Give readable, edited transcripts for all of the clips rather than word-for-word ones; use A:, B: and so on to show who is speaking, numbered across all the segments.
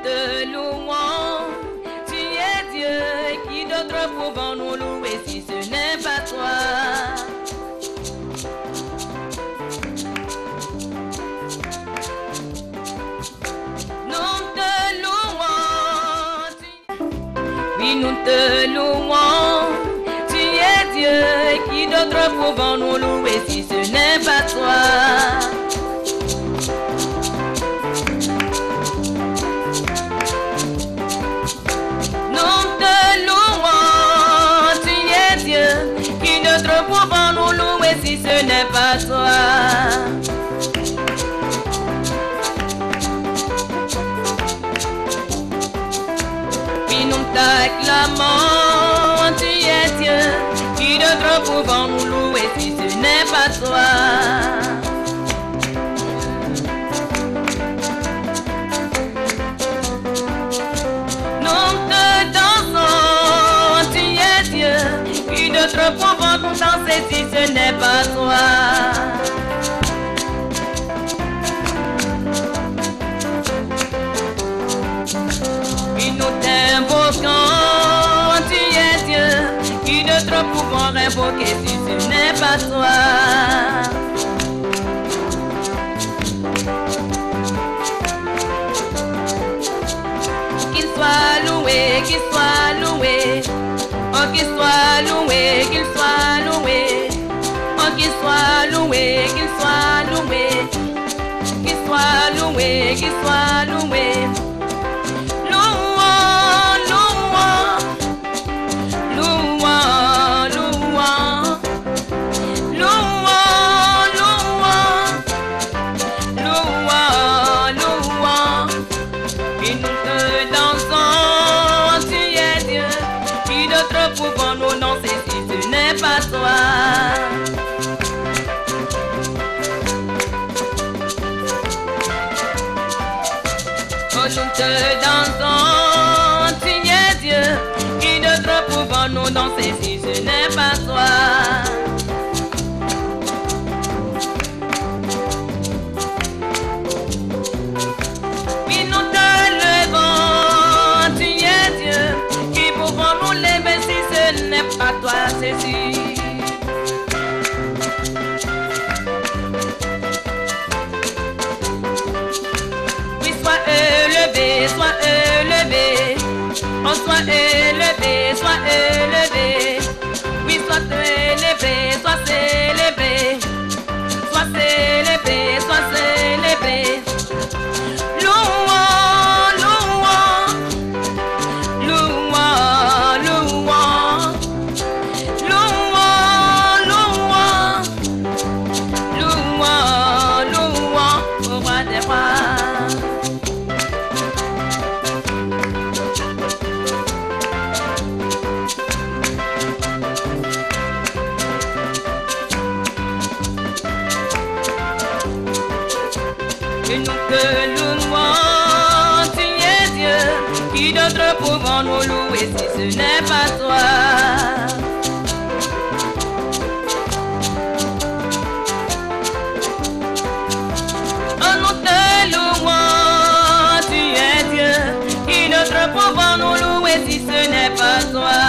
A: te louons, tu es Dieu, qui d'autre pouvons nous louer si ce n'est pas toi? Oui, nous te louons, tu es Dieu, qui d'autre pouvons nous louer si ce n'est pas toi? Nous te louons, tu es Dieu, qui d'autre pouvons nous louer si ce n'est pas toi? Nous t'acclamons, tu es Dieu, qui d'autre pouvons nous louer si ce n'est pas toi? Nous te dansons, tu es Dieu, qui d'autre pouvons nous danser si ce n'est pas toi? Nous t'invoquons, tu es Dieu, qui d'autre pouvons invoquer si ce n'est pas toi? Qu'il soit loué, qu'il soit loué, oh qu'il soit loué, qu'il soit loué, oh qu'il soit loué, qu'il soit loué, qu'il soit loué, qu'il soit loué. Pouvons-nous danser si ce n'est pas toi? Oh, nous te dansons, tu es Dieu, qui d'autre pouvons-nous danser si ce n'est pas toi? Puis nous te levons, tu es Dieu, qui pouvons-nous lever si ce n'est pas toi, Jésus? Oui, sois élevé, oh, sois élevé, oui, sois élevé, sois célébré, sois célébré, sois célébré. Louons, louons, louons, louons, louons, louons, louons, louons, au roi des rois. Et nous te louons, tu es Dieu, qui d'autre pouvons-nous louer si ce n'est pas toi? Oh, nous te louons, tu es Dieu, qui d'autre pouvons-nous louer si ce n'est pas toi?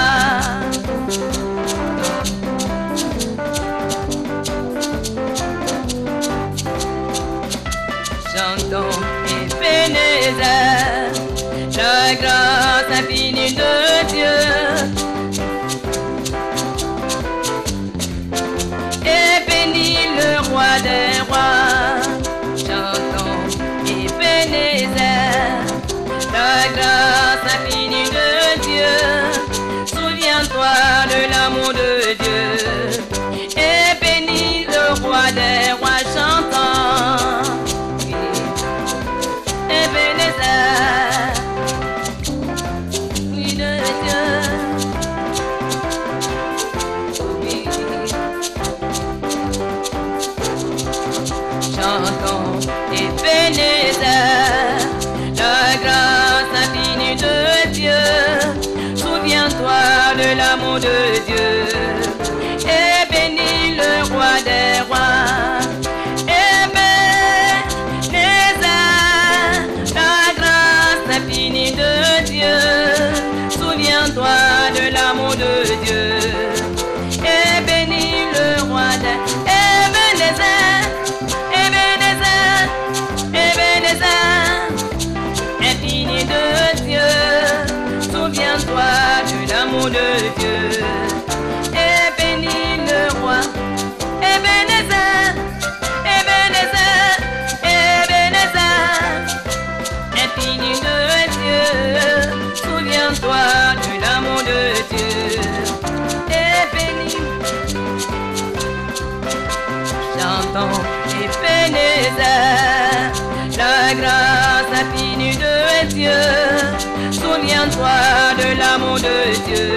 A: Chantons Ebenezer, la grâce infinie de Dieu. Et bénis le roi des rois. Chantons Ebenezer, la grâce infinie de Dieu. Souviens-toi de l'amour de Dieu. Et bénis le roi des rois, chantant Ebenezer, oui de Dieu, oui. Chantons Ebenezer, la grâce infinie de Dieu. Souviens-toi de l'amour de Dieu. Et bénis le roi des rois. de Dieu, souviens-toi de l'amour de Dieu. Et bénis le roi Ebenezer, Ebenezer, Ebenezer, infini de Dieu, souviens-toi de l'amour de Dieu. Et bénis le roi Ebenezer, Ebenezer, Ebenezer, infini de Dieu, souviens-toi de l'amour de Dieu. Et bénis, chantons Ebenezer, la grâce infinie de Dieu, souviens-toi de l'amour de Dieu.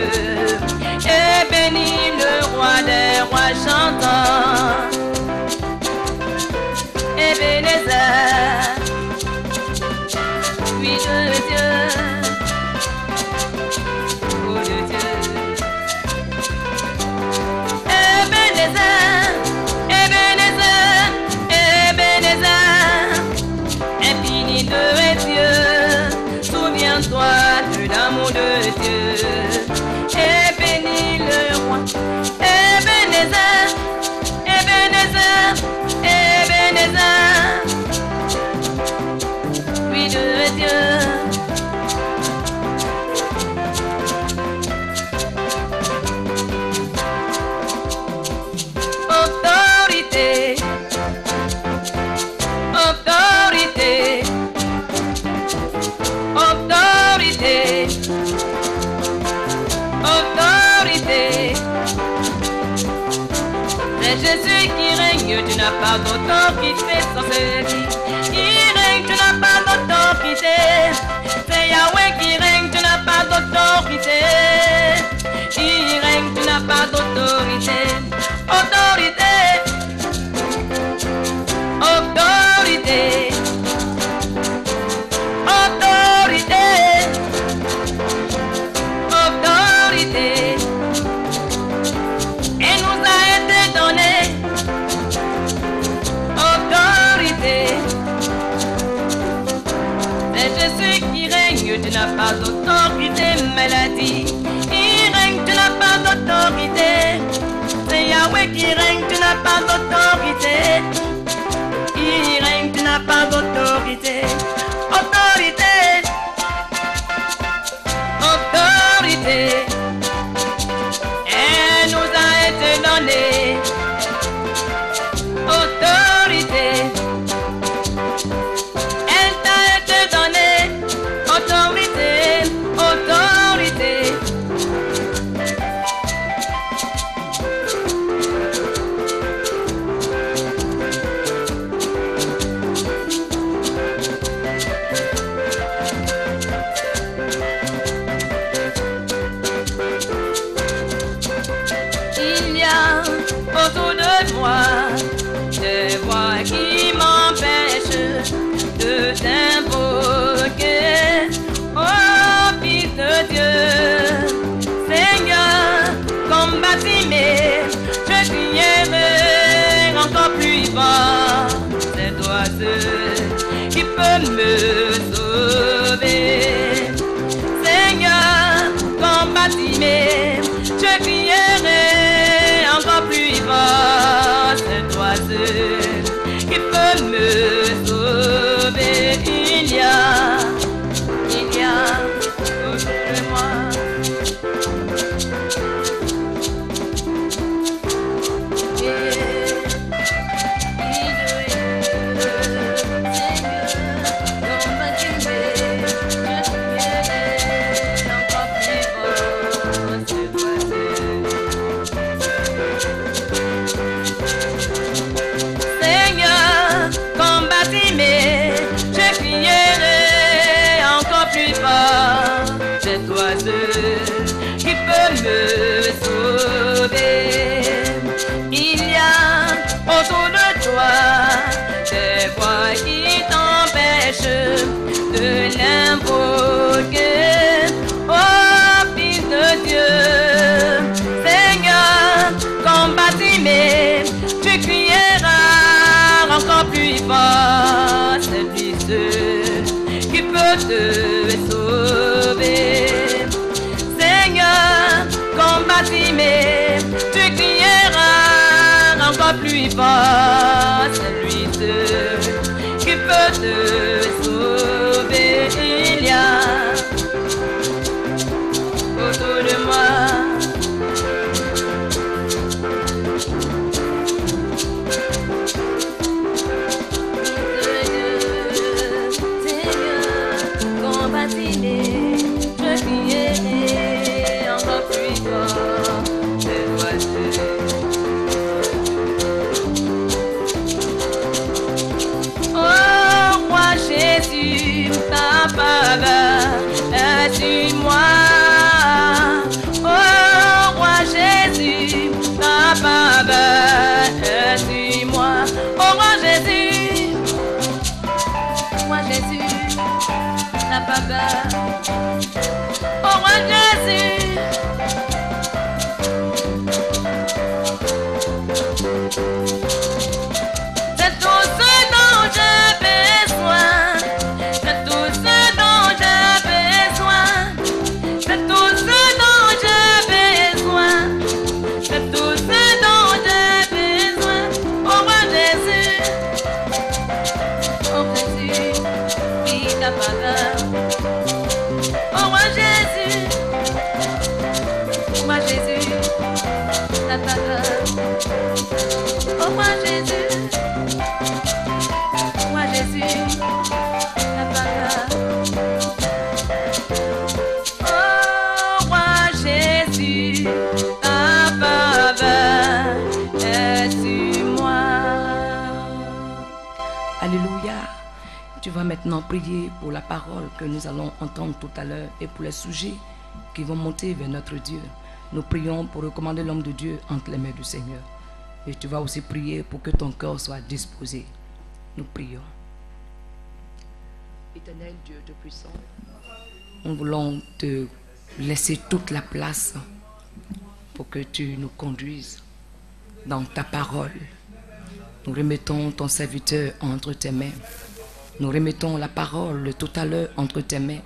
A: Et bénis le roi des rois chantant, Ebenezer, oui de Dieu, oh de Dieu. Ebenezer, Ebenezer, Ebenezer, infini de Dieu, souviens-toi de l'amour de Dieu. Et bénis le roi Ebenezer, Ebenezer, Ebenezer, oui de Dieu. Autorité, autorité, autorité, autorité. C'est Jésus qui règne, tu n'as pas d'autorité sans celui qui règne, tu n'as pas d'autorité. C'est Yahweh qui règne, tu n'as pas d'autorité. Il règne, tu n'as pas d'autorité. Autorité, autorité, autorité, autorité. Et nous a été donné autorité. C'est Jésus qui règne, tu n'as pas d'autorité, maladie. Il règne, tu n'as pas d'autorité. C'est Yahweh qui règne, tu n'as pas d'autorité. Il règne, tu n'as pas d'autorité. Autorité, autorité. Elle nous a été donnée. Autorité. Elle t'a été donnée. Autorité, autorité. Il y a autour de moi des voix qui m'empêchent de t'invoquer, oh Fils de Dieu. Seigneur, combattez-moi, je crierai encore plus fort. C'est toi seul qui peux me sauver. Seigneur, combattez-moi, je crierai encore plus fort. C'est toi seul qui peut me sauver. Il y a autour de moi c'est toi seul qui peux me sauver. Il y a autour de toi des voix qui t'empêchent de l'invoquer, oh Fils de Dieu. Seigneur, combattez-moi, tu crieras encore plus fort. C'est lui seul qui peut te sauver. vivant, c'est lui seul qui peut te sauver. Il y a autour de moi Seigneur, combattis-les, je criais encore plus fort, c'est toi seul. Oh roi Jésus, ta faveur est sur moi. Oh roi Jésus, ta faveur est sur moi. Oh roi Jésus, ta faveur. Oh roi Jésus. C'est tout ce dont j'ai besoin. C'est tout ce dont j'ai besoin. C'est tout ce dont j'ai besoin. C'est tout ce dont j'ai besoin. Oh roi Jésus. Oh Jésus, oui ta faveur. Oh roi Jésus. Roi Jésus, ta faveur. Oh roi Jésus. Roi Jésus, ta faveur. Oh roi Jésus, ta faveur est sur moi. Alléluia. Tu vas maintenant prier pour la parole que nous allons entendre tout à l'heure et pour les sujets qui vont monter vers notre Dieu. Nous prions pour recommander l'homme de Dieu entre les mains du Seigneur. Et tu vas aussi prier pour que ton cœur soit disposé. Nous prions. Éternel Dieu Tout-Puissant, nous voulons te laisser toute la place pour que tu nous conduises dans ta parole. Nous remettons ton serviteur entre tes mains. Nous remettons la parole de tout à l'heure entre tes mains.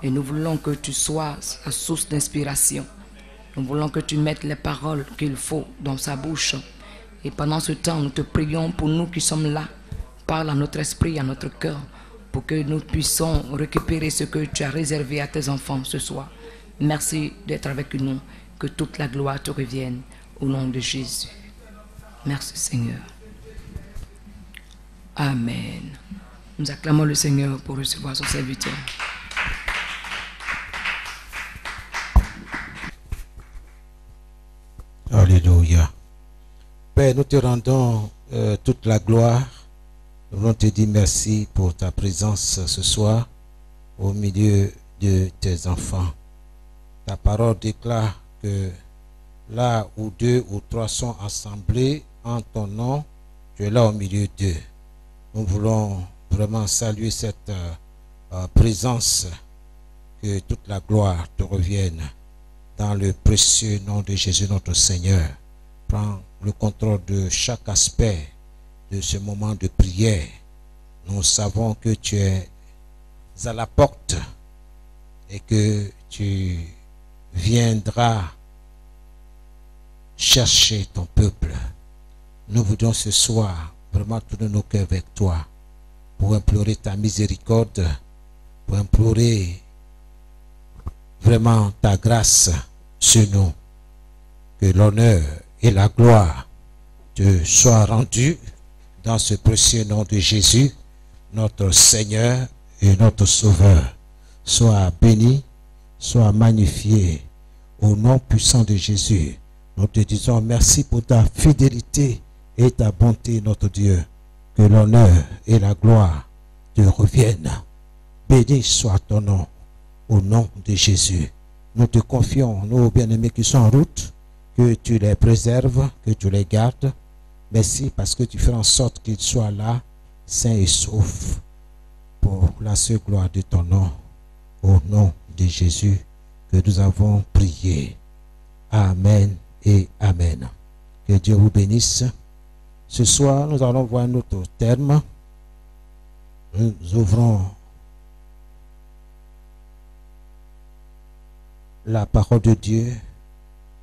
A: Et nous voulons que tu sois la source d'inspiration. Nous voulons que tu mettes les paroles qu'il faut dans sa bouche. Et pendant ce temps, nous te prions pour nous qui sommes là. Parle à notre esprit, à notre cœur, pour que nous puissions récupérer ce que tu as réservé à tes enfants ce soir. Merci d'être avec nous. Que toute la gloire te revienne au nom de Jésus. Merci Seigneur. Amen. Nous acclamons le Seigneur pour recevoir son serviteur.
B: Alléluia. Père, nous te rendons toute la gloire. Nous voulons te dire merci pour ta présence ce soir au milieu de tes enfants. Ta parole déclare que là où 2 ou 3 sont assemblés en ton nom, tu es là au milieu d'eux. Nous voulons vraiment saluer cette présence, que toute la gloire te revienne dans le précieux nom de Jésus notre Seigneur. Prends le contrôle de chaque aspect de ce moment de prière. Nous savons que tu es à la porte et que tu viendras chercher ton peuple. Nous voudons ce soir vraiment tourner nos cœurs vers toi pour implorer ta miséricorde, pour implorer vraiment ta grâce sur nous. Que l'honneur et la gloire te soient rendus dans ce précieux nom de Jésus, notre Seigneur et notre Sauveur. Sois béni, sois magnifié au nom puissant de Jésus. Nous te disons merci pour ta fidélité et ta bonté, notre Dieu. Que l'honneur et la gloire te reviennent. Béni soit ton nom, au nom de Jésus. Nous te confions, nos bien-aimés qui sont en route, que tu les préserves, que tu les gardes. Merci parce que tu fais en sorte qu'ils soient là, sains et saufs, pour la seule gloire de ton nom, au nom de Jésus, que nous avons prié. Amen et Amen. Que Dieu vous bénisse. Ce soir, nous allons voir un autre terme. Nous ouvrons la parole de Dieu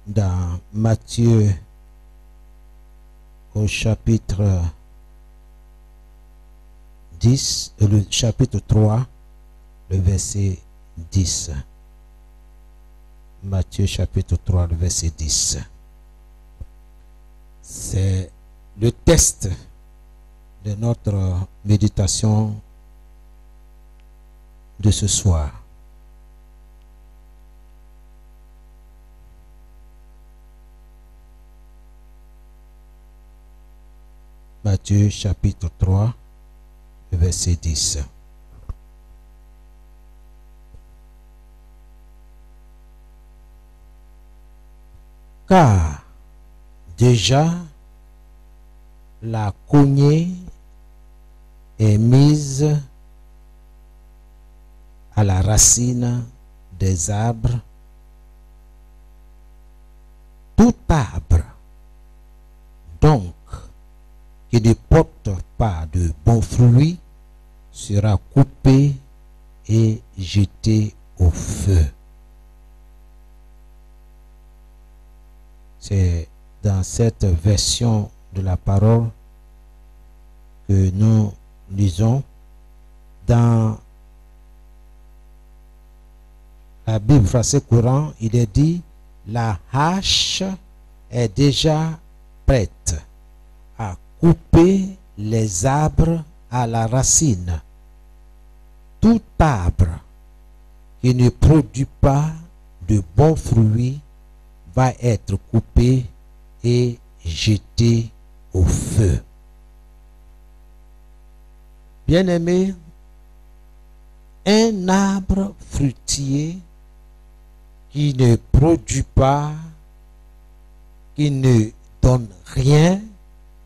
B: dans Matthieu au chapitre 10, le chapitre 3, le verset 10. Matthieu chapitre 3, le verset 10. C'est le test de notre méditation de ce soir. Matthieu chapitre 3, le verset 10. Car déjà la cognée est mise à la racine des arbres. Tout arbre, donc, qui ne porte pas de bons fruits, sera coupé et jeté au feu. C'est dans cette version de la parole que nous lisons. Dans la Bible français courant, il est dit: la hache est déjà prête à couper les arbres à la racine. Tout arbre qui ne produit pas de bons fruits va être coupé et jeté au feu. Bien-aimés, un arbre fruitier qui ne produit pas, qui ne donne rien,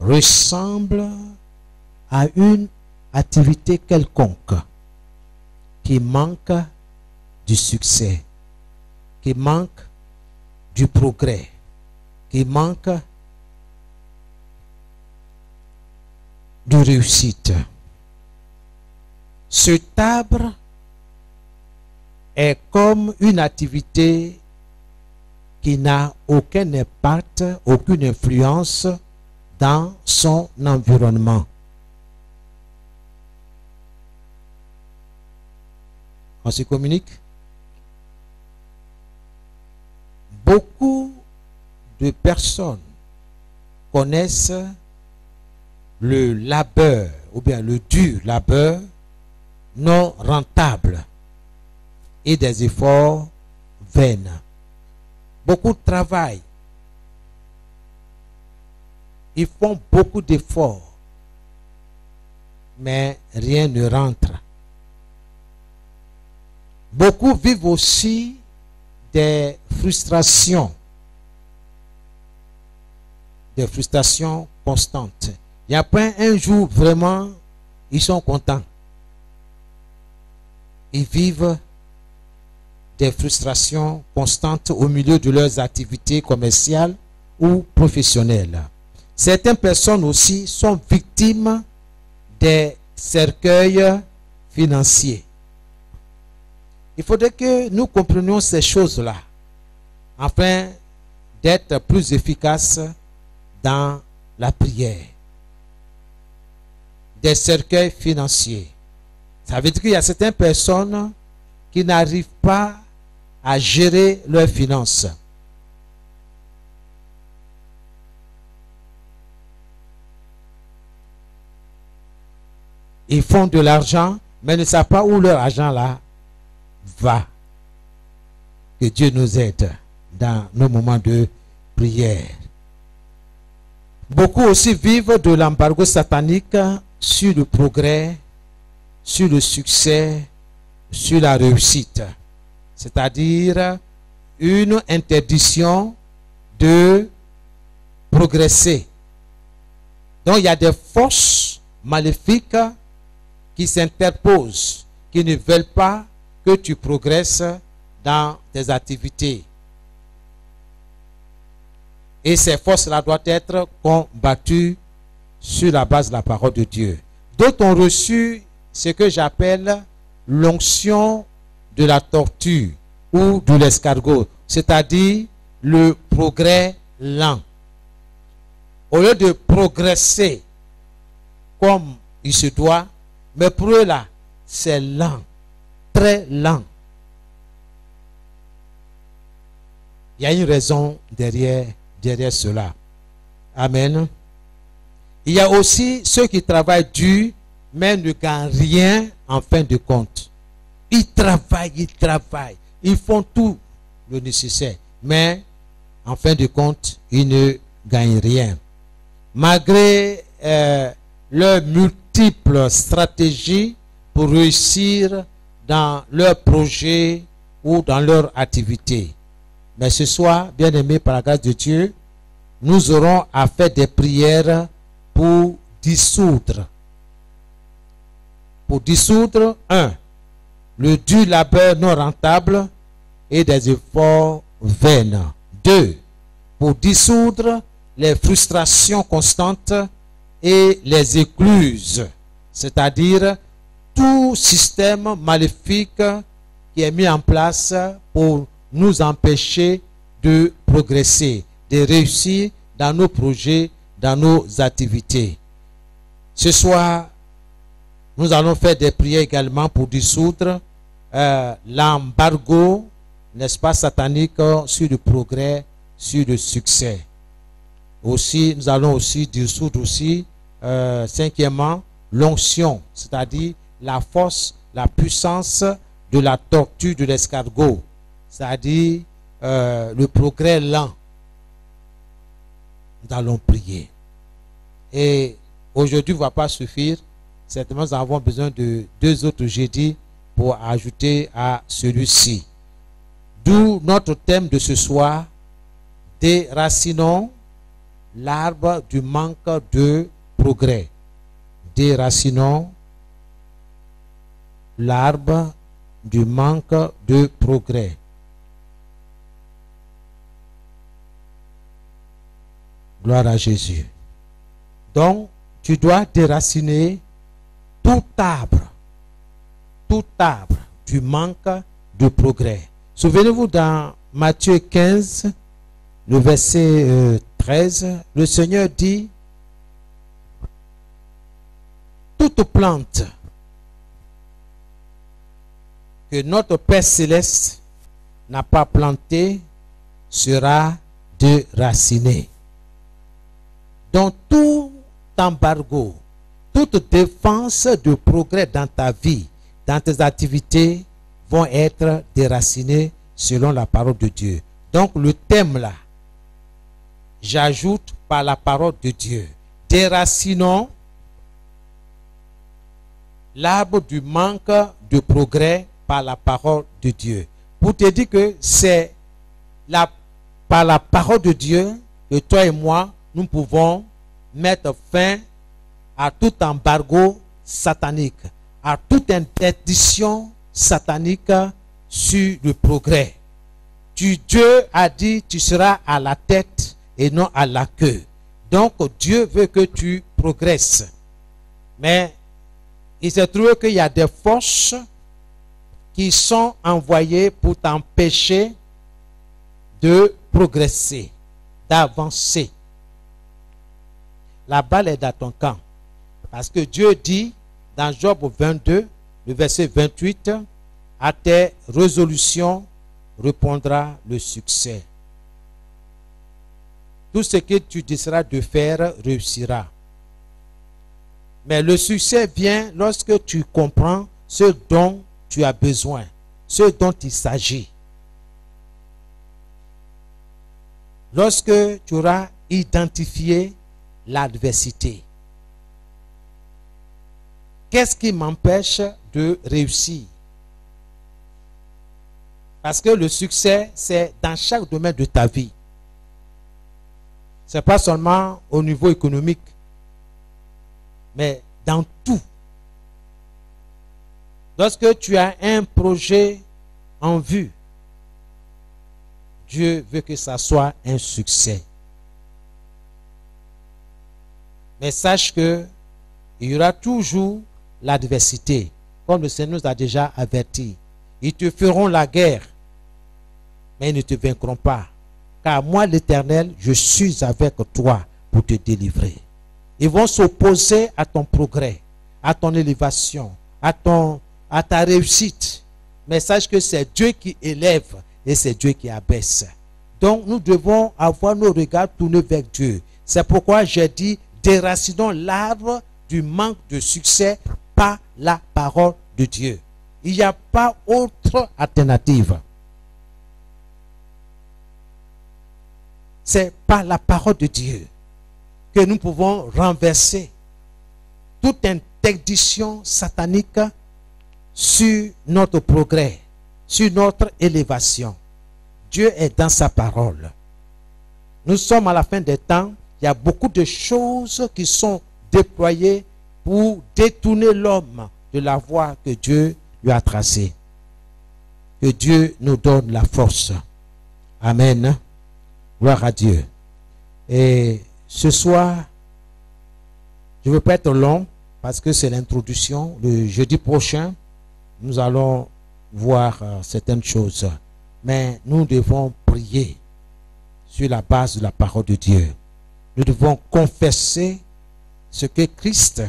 B: ressemble à une activité quelconque qui manque du succès, qui manque du progrès, qui manque de réussite. Cet arbre est comme une activité qui n'a aucun impact, aucune influence dans son environnement. On se communique? Beaucoup de personnes connaissent le labeur, ou bien le dur labeur non rentable et des efforts vains. Beaucoup travaillent. Ils font beaucoup d'efforts, mais rien ne rentre. Beaucoup vivent aussi des frustrations constantes. Il n'y a pas un jour vraiment, ils sont contents. Ils vivent des frustrations constantes au milieu de leurs activités commerciales ou professionnelles. Certaines personnes aussi sont victimes des cercueils financiers. Il faudrait que nous comprenions ces choses-là afin d'être plus efficaces dans la prière. Des cercueils financiers. Ça veut dire qu'il y a certaines personnes qui n'arrivent pas à gérer leurs finances. Ils font de l'argent, mais ne savent pas où leur argent là va. Que Dieu nous aide dans nos moments de prière. Beaucoup aussi vivent de l'embargo satanique sur le progrès, sur le succès, sur la réussite. C'est-à-dire une interdiction de progresser. Donc il y a des forces maléfiques qui s'interposent, qui ne veulent pas que tu progresses dans tes activités. Et ces forces-là doivent être combattues sur la base de la parole de Dieu. D'autres ont reçu ce que j'appelle l'onction de la tortue ou de l'escargot, c'est-à-dire le progrès lent. au lieu de progresser comme il se doit, mais pour eux là, c'est lent, très lent. Il y a une raison derrière cela. Amen. Il y a aussi ceux qui travaillent dur, mais ne gagnent rien en fin de compte. Ils travaillent, ils font tout le nécessaire, mais en fin de compte, ils ne gagnent rien. Malgré leurs multiples stratégies pour réussir dans leurs projets ou dans leur activité. Mais ce soir, bien aimés par la grâce de Dieu, nous aurons à faire des prières pour dissoudre. Pour dissoudre, le dur labeur non rentable et des efforts vains. 2. Pour dissoudre les frustrations constantes et les écluses, c'est-à-dire tout système maléfique qui est mis en place pour nous empêcher de progresser, de réussir dans nos projets, dans nos activités. Ce soir, nous allons faire des prières également pour dissoudre l'embargo, n'est-ce pas, satanique sur le progrès, sur le succès. Aussi, nous allons aussi dissoudre aussi, cinquièmement, l'onction, c'est-à-dire la force, la puissance de la tortue de l'escargot, c'est-à-dire le progrès lent. Nous allons prier. Et aujourd'hui ne va pas suffire. Certainement, nous avons besoin de 2 autres jeudis pour ajouter à celui-ci. D'où notre thème de ce soir, déracinons l'arbre du manque de progrès. Déracinons l'arbre du manque de progrès. Gloire à Jésus. Donc, tu dois déraciner tout arbre du manque de progrès. Souvenez-vous dans Matthieu 15, le verset 13, le Seigneur dit, toute plante que notre Père Céleste n'a pas plantée sera déracinée. Donc tout embargo, toute défense de progrès dans ta vie, dans tes activités, vont être déracinées selon la parole de Dieu. Donc le thème là, j'ajoute par la parole de Dieu. Déracinons l'arbre du manque de progrès par la parole de Dieu. Pour te dire que c'est par la parole de Dieu que toi et moi, nous pouvons mettre fin à tout embargo satanique, à toute interdiction satanique sur le progrès. Dieu a dit, tu seras à la tête et non à la queue. Donc Dieu veut que tu progresses. Mais il se trouve qu'il y a des forces qui sont envoyées pour t'empêcher de progresser, d'avancer. La balle est dans ton camp. Parce que Dieu dit dans Job 22, le verset 28, à tes résolutions répondra le succès. Tout ce que tu décideras de faire réussira. Mais le succès vient lorsque tu comprends ce dont tu as besoin, ce dont il s'agit. Lorsque tu auras identifié l'adversité. Qu'est-ce qui m'empêche de réussir? Parce que le succès, c'est dans chaque domaine de ta vie. Ce n'est pas seulement au niveau économique, mais dans tout. Lorsque tu as un projet en vue, Dieu veut que ça soit un succès. Mais sache que il y aura toujours l'adversité, comme le Seigneur nous a déjà averti. Ils te feront la guerre, mais ils ne te vaincront pas. Car moi, l'Éternel, je suis avec toi pour te délivrer. Ils vont s'opposer à ton progrès, à ton élévation, à ta réussite. Mais sache que c'est Dieu qui élève et c'est Dieu qui abaisse. Donc nous devons avoir nos regards tournés vers Dieu. C'est pourquoi j'ai dit, déracinons l'arbre du manque de succès par la parole de Dieu. Il n'y a pas autre alternative. C'est par la parole de Dieu que nous pouvons renverser toute interdiction satanique sur notre progrès, sur notre élévation. Dieu est dans sa parole. Nous sommes à la fin des temps. Il y a beaucoup de choses qui sont déployées pour détourner l'homme de la voie que Dieu lui a tracée. Que Dieu nous donne la force. Amen. Gloire à Dieu. Et ce soir, je ne veux pas être long parce que c'est l'introduction. Le jeudi prochain, nous allons voir certaines choses. Mais nous devons prier sur la base de la parole de Dieu. Nous devons confesser ce que Christ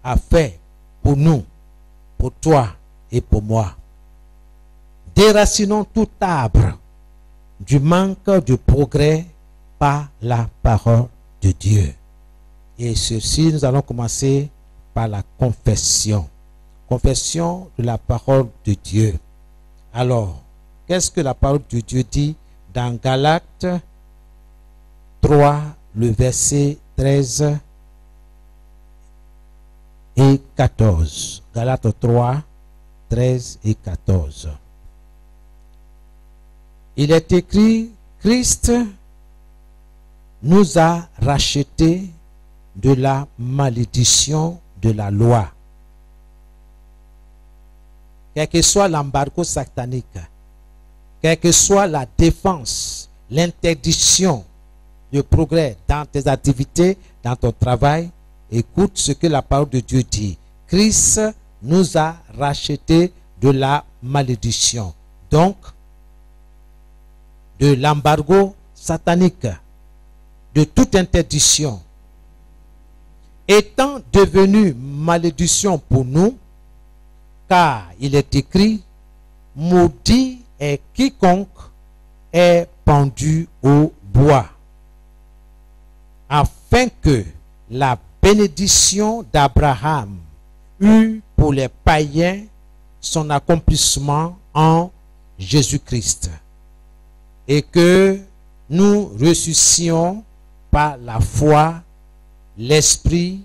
B: a fait pour nous, pour toi et pour moi. Déracinons tout arbre du manque de progrès par la parole de Dieu. Et ceci, nous allons commencer par la confession. Confession de la parole de Dieu. Alors, qu'est-ce que la parole de Dieu dit dans Galates 3, le verset 13 et 14. Galates 3, 13 et 14. Il est écrit, Christ nous a rachetés de la malédiction de la loi. Quel que soit l'embargo satanique, quelle que soit la défense, l'interdiction de progrès dans tes activités, dans ton travail, écoute ce que la parole de Dieu dit. Christ nous a rachetés de la malédiction. Donc, de l'embargo satanique, de toute interdiction, étant devenu malédiction pour nous, car il est écrit, maudit est quiconque est pendu au bois, afin que la bénédiction d'Abraham eût pour les païens son accomplissement en Jésus-Christ, et que nous ressuscitions par la foi l'Esprit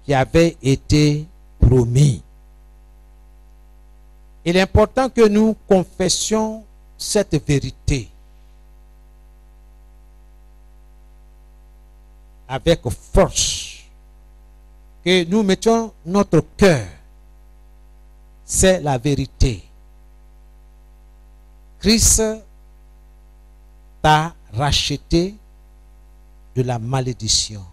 B: qui avait été promis. Il est important que nous confessions cette vérité avec force, que nous mettions notre cœur. C'est la vérité. Christ t'a racheté de la malédiction.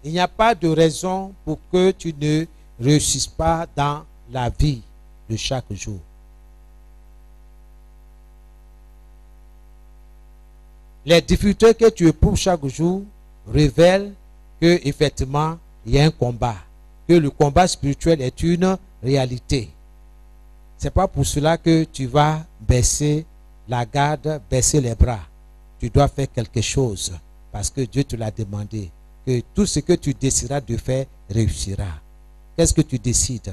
B: Il n'y a pas de raison pour que tu ne réussisses pas dans la vie de chaque jour. Les difficultés que tu éprouves chaque jour révèlent que effectivement il y a un combat, que le combat spirituel est une réalité. C'est pas pour cela que tu vas baisser la garde, baisser les bras. Tu dois faire quelque chose parce que Dieu te l'a demandé. Que tout ce que tu décideras de faire réussira. Qu'est-ce que tu décides?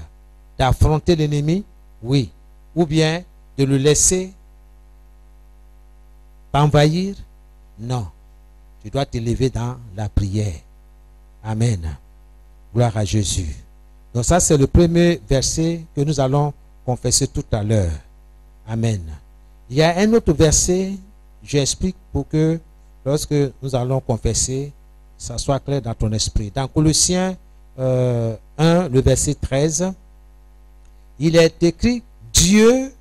B: D'affronter l'ennemi? Oui. Ou bien de le laisser t'envahir? Non. Tu dois t'élever dans la prière. Amen. Gloire à Jésus. Donc ça, c'est le premier verset que nous allons confesser tout à l'heure. Amen. Il y a un autre verset, j'explique pour que lorsque nous allons confesser, ça soit clair dans ton esprit. Dans Colossiens 1, le verset 13, il est écrit, Dieu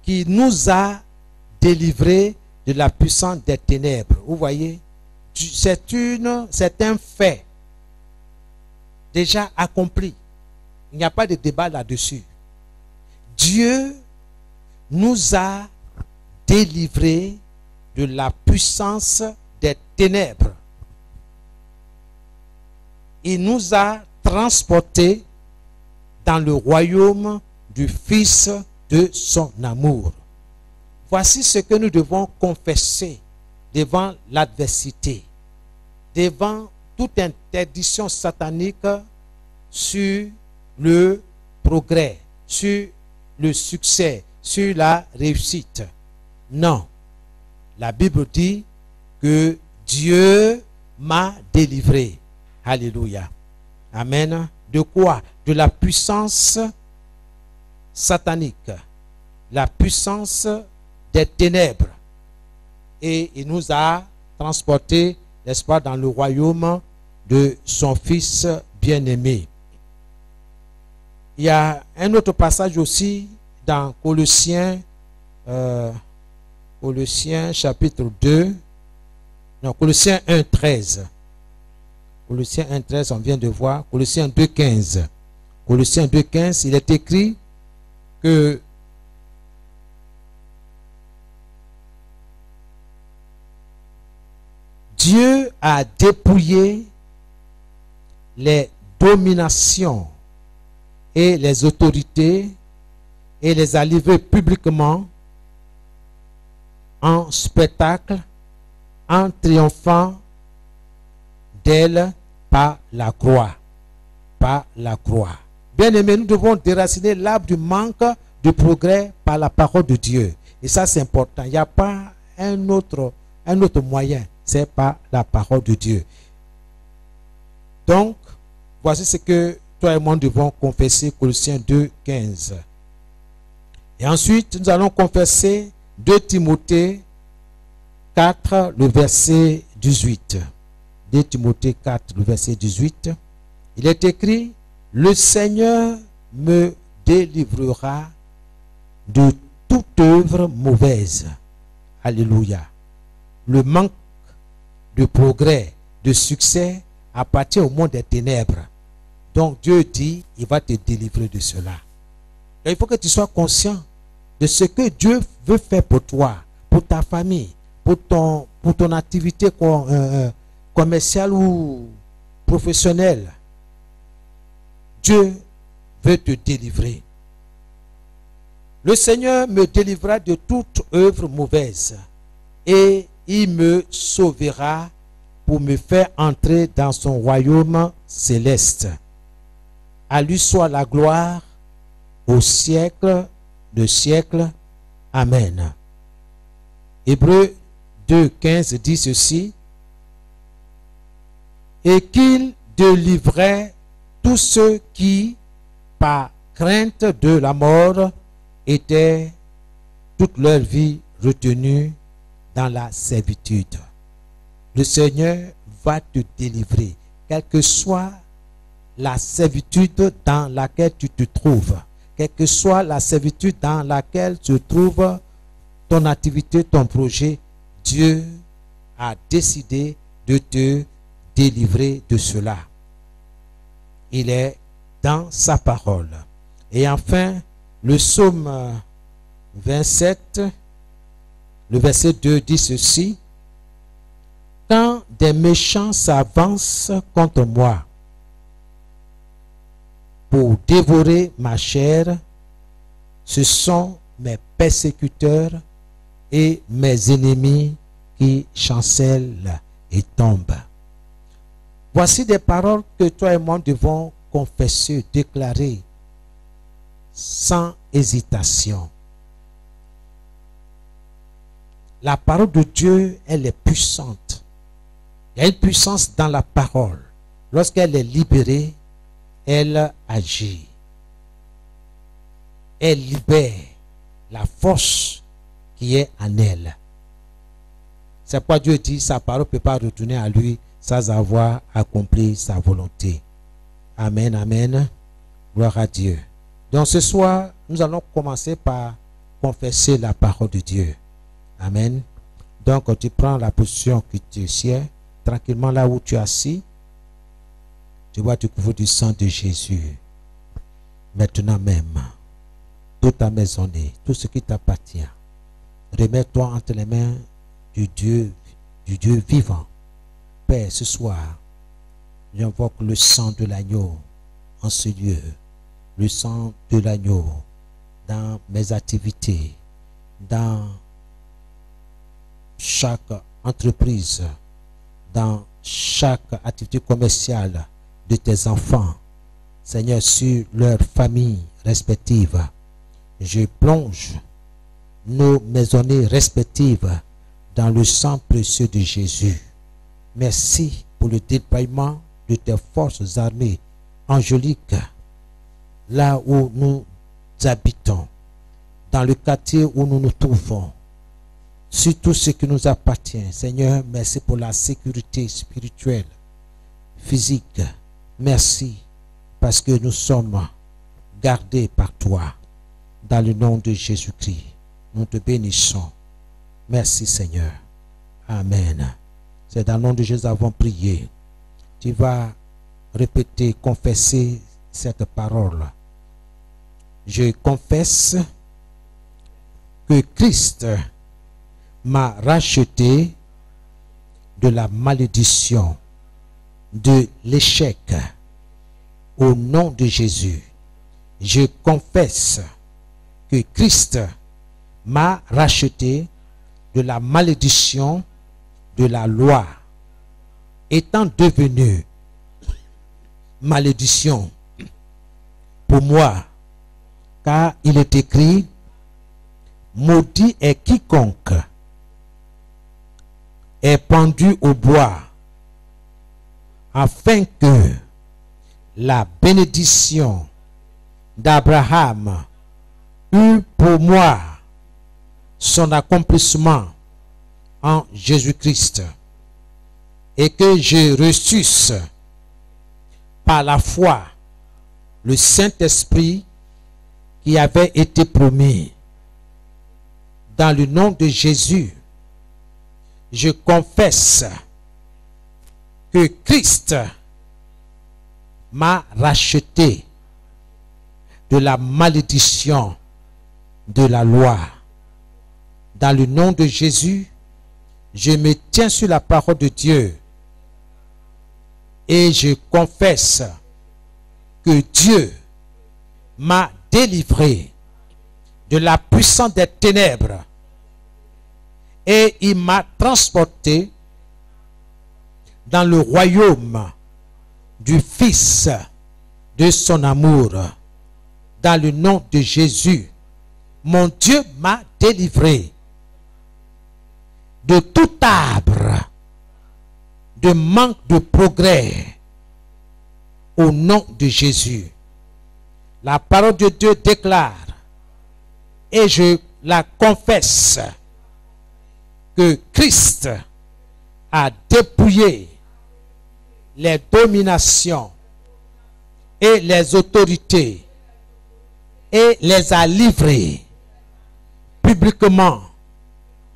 B: qui nous a délivrés de la puissance des ténèbres. Vous voyez, c'est un fait déjà accompli. Il n'y a pas de débat là-dessus. Dieu nous a délivrés de la puissance des ténèbres. Il nous a transportés dans le royaume du Fils de son amour. Voici ce que nous devons confesser devant l'adversité, devant toute interdiction satanique sur le progrès, sur le succès, sur la réussite. Non. La Bible dit que Dieu m'a délivré. Alléluia. Amen. De quoi? De la puissance satanique, la puissance des ténèbres. Et il nous a transportés, n'est-ce pas, dans le royaume de son Fils bien-aimé. Il y a un autre passage aussi dans Colossiens, chapitre 2, non, Colossiens 1,13. Colossiens 1,13, on vient de voir. Colossiens 2,15. Colossiens 2,15, il est écrit que Dieu a dépouillé les dominations et les autorités et les a livrées publiquement en spectacle, en triomphant d'elle par la croix. Par la croix. Bien-aimés, nous devons déraciner l'arbre du manque de progrès par la parole de Dieu. Et ça, c'est important. Il n'y a pas un autre moyen. C'est par la parole de Dieu. Donc, voici ce que toi et moi devons confesser, Colossiens 2,15. Et ensuite, nous allons confesser 2 Timothée 4, le verset 18. 2 Timothée 4, le verset 18. Il est écrit, le Seigneur me délivrera de toute œuvre mauvaise. Alléluia. Le manque de progrès, de succès appartient au monde des ténèbres. Donc Dieu dit, il va te délivrer de cela. Et il faut que tu sois conscient de ce que Dieu veut faire pour toi, pour ta famille, pour ton activité commerciale ou professionnelle. Dieu veut te délivrer. Le Seigneur me délivrera de toute œuvre mauvaise et il me sauvera pour me faire entrer dans son royaume céleste. À lui soit la gloire au siècle de siècle. Amen. Hébreux 2,15 dit ceci. Et qu'il délivrait tous ceux qui, par crainte de la mort, étaient toute leur vie retenus dans la servitude. Le Seigneur va te délivrer, quelle que soit la servitude dans laquelle tu te trouves, quelle que soit la servitude dans laquelle se trouve ton activité, ton projet. Dieu a décidé de te délivrer de cela. Il est dans sa parole. Et enfin, le psaume 27, le verset 2 dit ceci. Quand des méchants s'avancent contre moi pour dévorer ma chair, ce sont mes persécuteurs et mes ennemis qui chancellent et tombent. Voici des paroles que toi et moi devons confesser, déclarer sans hésitation. La parole de Dieu, elle est puissante. Il y a une puissance dans la parole. Lorsqu'elle est libérée, elle agit. Elle libère la force qui est en elle. C'est pourquoi Dieu dit, sa parole ne peut pas retourner à lui sans avoir accompli sa volonté. Amen, amen. Gloire à Dieu. Donc ce soir, nous allons commencer par confesser la parole de Dieu. Amen. Donc tu prends la position qui te sied, tranquillement là où tu es assis. Tu vas te couvrir du sang de Jésus. Maintenant même, toute ta maisonnée, tout ce qui t'appartient, remets-toi entre les mains du Dieu vivant, Père, ce soir, j'invoque le sang de l'agneau en ce lieu, le sang de l'agneau dans mes activités, dans chaque entreprise, dans chaque activité commerciale de tes enfants, Seigneur, sur leurs familles respectives. Je plonge nos maisonnées respectives dans le sang précieux de Jésus. Merci pour le déploiement de tes forces armées angéliques là où nous habitons, dans le quartier où nous nous trouvons, sur tout ce qui nous appartient. Seigneur, merci pour la sécurité spirituelle, physique. Merci parce que nous sommes gardés par toi. Dans le nom de Jésus-Christ, nous te bénissons. Merci Seigneur. Amen. C'est dans le nom de Jésus que nous avons prié. Tu vas répéter, confesser cette parole. Je confesse que Christ m'a racheté de la malédiction, de l'échec. Au nom de Jésus, je confesse que Christ m'a racheté de la malédiction de la loi, étant devenu malédiction pour moi, car il est écrit: maudit est quiconque est pendu au bois, afin que la bénédiction d'Abraham eût pour moi son accomplissement en Jésus-Christ, et que je reçusse par la foi le Saint-Esprit qui avait été promis. Dans le nom de Jésus, je confesse que Christ m'a racheté de la malédiction de la loi. Dans le nom de Jésus, je me tiens sur la parole de Dieu et je confesse que Dieu m'a délivré de la puissance des ténèbres et il m'a transporté dans le royaume du Fils de son amour. Dans le nom de Jésus, mon Dieu m'a délivré de tout arbre de manque de progrès au nom de Jésus. La parole de Dieu déclare, et je la confesse, que Christ a dépouillé les dominations et les autorités et les a livrées publiquement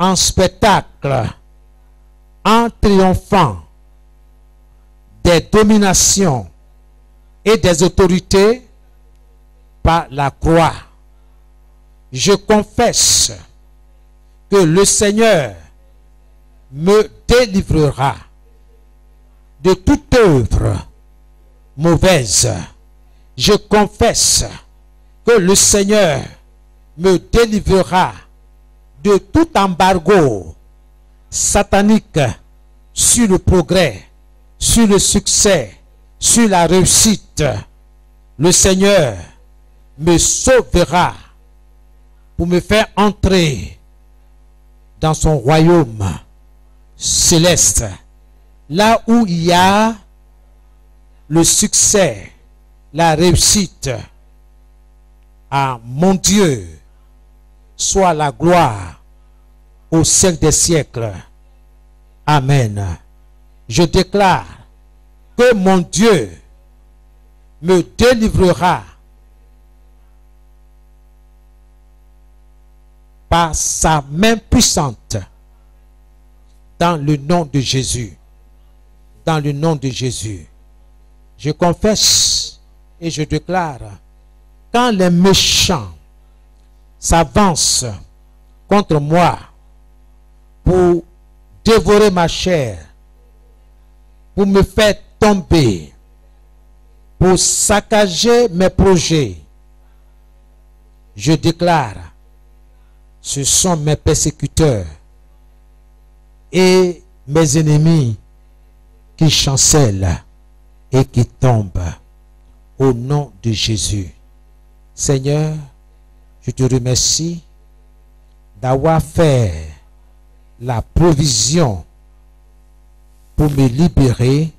B: en spectacle, en triomphant des dominations et des autorités par la croix. Je confesse que le Seigneur me délivrera de toute œuvre mauvaise. Je confesse que le Seigneur me délivrera de tout embargo satanique sur le progrès, sur le succès, sur la réussite. Le Seigneur me sauvera pour me faire entrer dans son royaume céleste, là où il y a le succès, la réussite. À mon Dieu soit la gloire au siècle des siècles. Amen. Je déclare que mon Dieu me délivrera par sa main puissante dans le nom de Jésus. Dans le nom de Jésus. Je confesse et je déclare, quand les méchants s'avancent contre moi pour dévorer ma chair, pour me faire tomber, pour saccager mes projets. Je déclare, ce sont mes persécuteurs et mes ennemis qui chancellent et qui tombent au nom de Jésus. Seigneur, je te remercie d'avoir fait la provision pour me libérer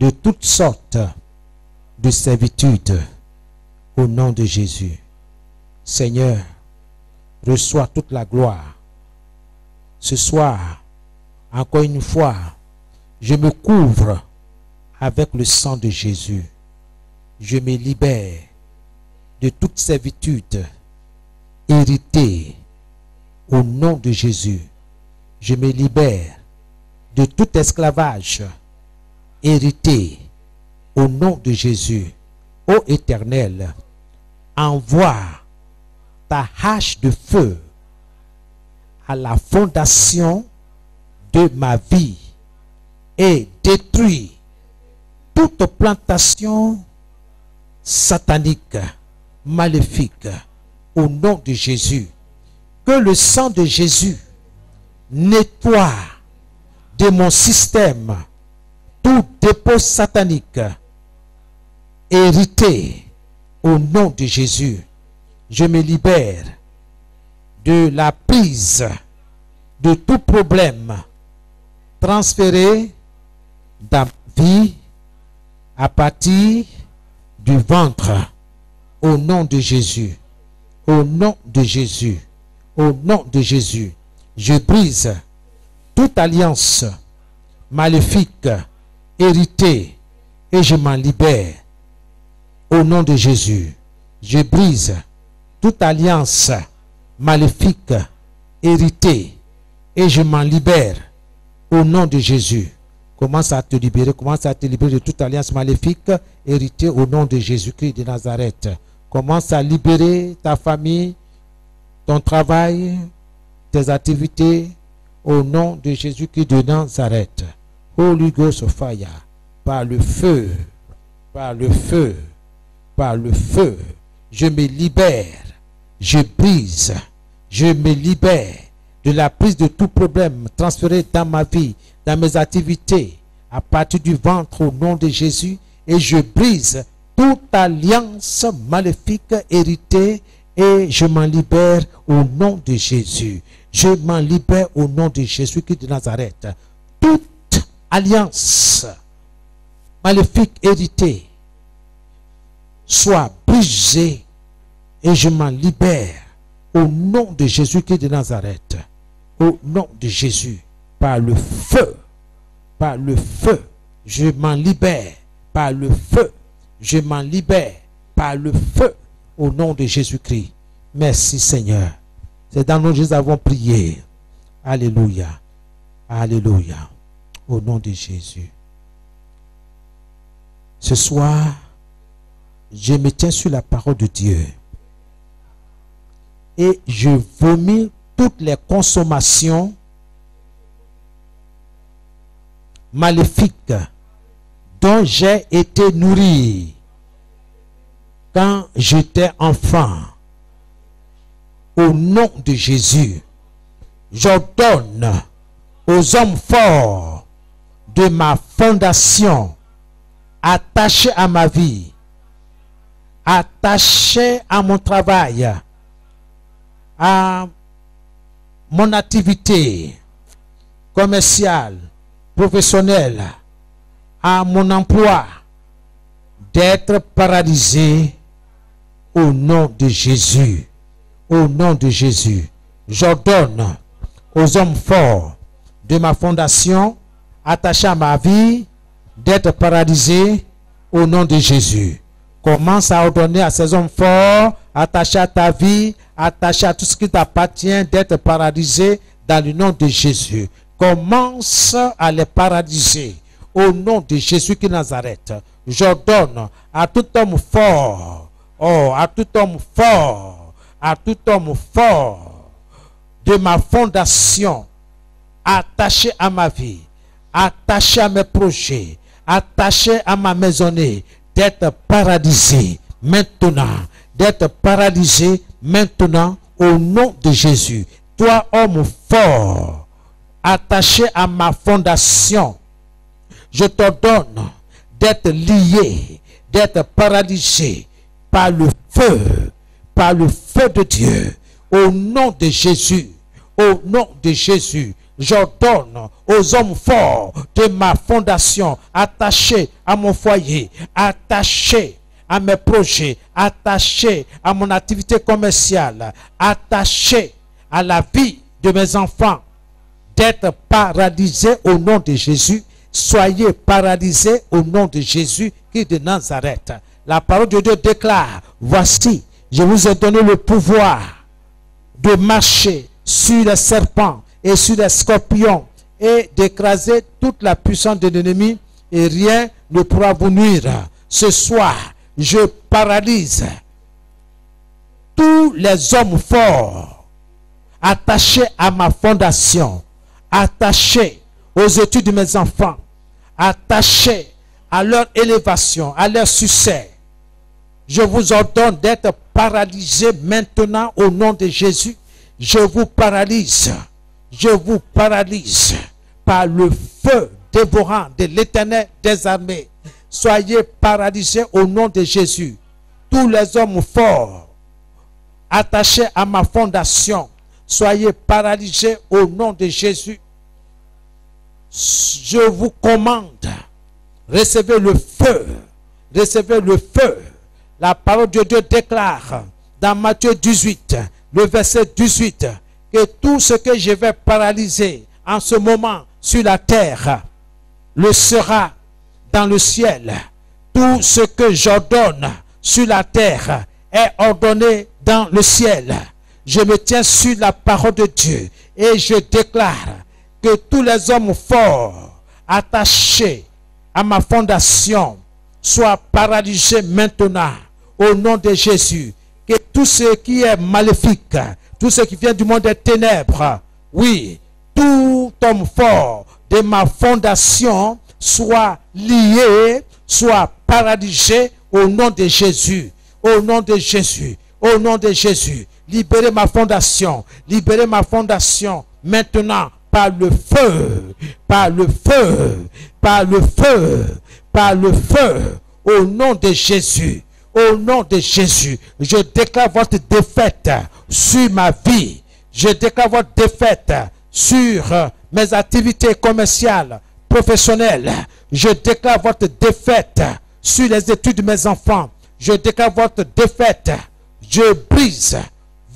B: de toutes sortes de servitudes au nom de Jésus. Seigneur, reçois toute la gloire. Ce soir, encore une fois, je me couvre avec le sang de Jésus. Je me libère de toute servitude héritée au nom de Jésus. Je me libère de tout esclavage hérité au nom de Jésus. Ô Éternel, envoie ta hache de feu à la fondation de ma vie et détruis toute plantation satanique, maléfique, au nom de Jésus. Que le sang de Jésus nettoie de mon système tout dépôt satanique hérité au nom de Jésus. Je me libère de la prise de tout problème transféré dans ma vie à partir du ventre au nom de Jésus. Au nom de Jésus. Au nom de Jésus. Je brise toute alliance maléfique héritée et je m'en libère au nom de Jésus. Je brise toute alliance maléfique héritée et je m'en libère au nom de Jésus. Commence à te libérer de toute alliance maléfique héritée au nom de Jésus-Christ de Nazareth. Commence à libérer ta famille, ton travail, tes activités au nom de Jésus-Christ de Nazareth. Holy Ghost of fire, par le feu, par le feu, par le feu, je me libère, je brise, je me libère de la prise de tout problème transféré dans ma vie, dans mes activités, à partir du ventre au nom de Jésus, et je brise toute alliance maléfique héritée et je m'en libère au nom de Jésus. Je m'en libère au nom de Jésus-Christ de Nazareth. Toute alliance maléfique héritée soit brisée et je m'en libère au nom de Jésus-Christ de Nazareth. Au nom de Jésus, par le feu, je m'en libère, par le feu, je m'en libère, par le feu, au nom de Jésus-Christ. Merci Seigneur. C'est dans nos Jésus avons prié. Alléluia. Alléluia. Au nom de Jésus. Ce soir, je me tiens sur la parole de Dieu. Et je vomis toutes les consommations maléfiques dont j'ai été nourri quand j'étais enfant. Au nom de Jésus, j'ordonne aux hommes forts de ma fondation, attachés à ma vie, attachés à mon travail, à mon activité commerciale, professionnelle, à mon emploi, d'être paralysés au nom de Jésus. Au nom de Jésus, j'ordonne aux hommes forts de ma fondation, attachés à ma vie, d'être paralysés au nom de Jésus. Commence à ordonner à ces hommes forts, attachés à ta vie, attachés à tout ce qui t'appartient, d'être paralysés dans le nom de Jésus. Commence à les paralyser au nom de Jésus-Christ de Nazareth. J'ordonne à tout homme fort, à tout homme fort, à tout homme fort de ma fondation, attaché à ma vie, attachés à mes projets, attachés à ma maisonnée, d'être paralysés maintenant, d'être paralysés maintenant au nom de Jésus. Toi, homme fort, attaché à ma fondation, je t'ordonne d'être lié, d'être paralysé par le feu de Dieu, au nom de Jésus, au nom de Jésus. J'ordonne aux hommes forts de ma fondation, attachés à mon foyer, attachés à mes projets, attachés à mon activité commerciale, attachés à la vie de mes enfants, d'être paralysés au nom de Jésus. Soyez paralysés au nom de Jésus qui est de Nazareth. La parole de Dieu déclare, voici, je vous ai donné le pouvoir de marcher sur les serpents et sur les scorpions et d'écraser toute la puissance de l'ennemi et rien ne pourra vous nuire. Ce soir, je paralyse tous les hommes forts attachés à ma fondation, attachés aux études de mes enfants, attachés à leur élévation, à leur succès. Je vous ordonne d'être paralysés maintenant au nom de Jésus. Je vous paralyse par le feu dévorant de l'Éternel des armées. Soyez paralysés au nom de Jésus. Tous les hommes forts attachés à ma fondation, soyez paralysés au nom de Jésus. Je vous commande, recevez le feu, recevez le feu. La parole de Dieu déclare dans Matthieu 18, le verset 18, que tout ce que je vais paralyser en ce moment sur la terre le sera dans le ciel. Tout ce que j'ordonne sur la terre est ordonné dans le ciel. Je me tiens sur la parole de Dieu et je déclare que tous les hommes forts attachés à ma fondation soient paralysés maintenant au nom de Jésus. Que tout ce qui est maléfique, tout ce qui vient du monde des ténèbres, oui, tout homme fort de ma fondation soit lié, soit paralysé au nom de Jésus, au nom de Jésus, au nom de Jésus. Libérez ma fondation maintenant par le feu, par le feu, par le feu, par le feu, au nom de Jésus. Au nom de Jésus, je déclare votre défaite sur ma vie. Je déclare votre défaite sur mes activités commerciales, professionnelles. Je déclare votre défaite sur les études de mes enfants. Je déclare votre défaite. Je brise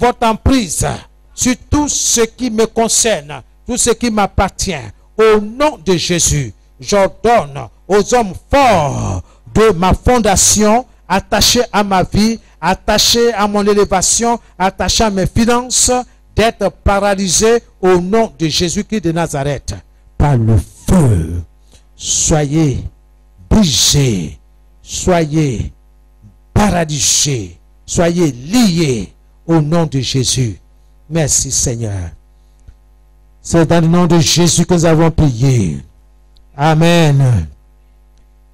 B: votre emprise sur tout ce qui me concerne, tout ce qui m'appartient. Au nom de Jésus, j'ordonne aux hommes forts de ma fondation, attachés à ma vie, attachés à mon élévation, attachés à mes finances, d'être paralysés au nom de Jésus-Christ de Nazareth. Par le feu, soyez brisés, soyez paralysés, soyez liés au nom de Jésus. Merci Seigneur. C'est dans le nom de Jésus que nous avons prié. Amen.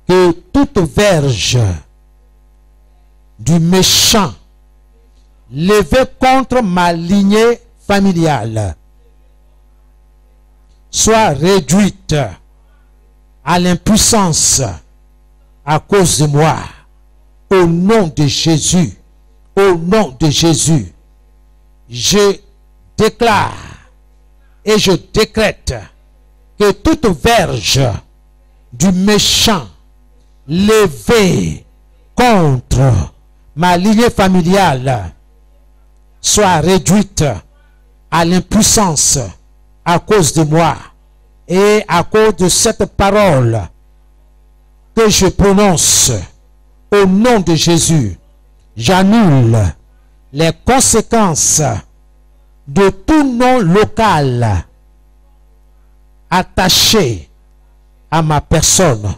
B: Que toute verge du méchant levé contre ma lignée familiale soit réduite à l'impuissance à cause de moi. Au nom de Jésus, au nom de Jésus, je déclare et je décrète que toute verge du méchant levée contre ma lignée familiale soit réduite à l'impuissance à cause de moi et à cause de cette parole que je prononce au nom de Jésus. J'annule les conséquences de tout nom local attaché à ma personne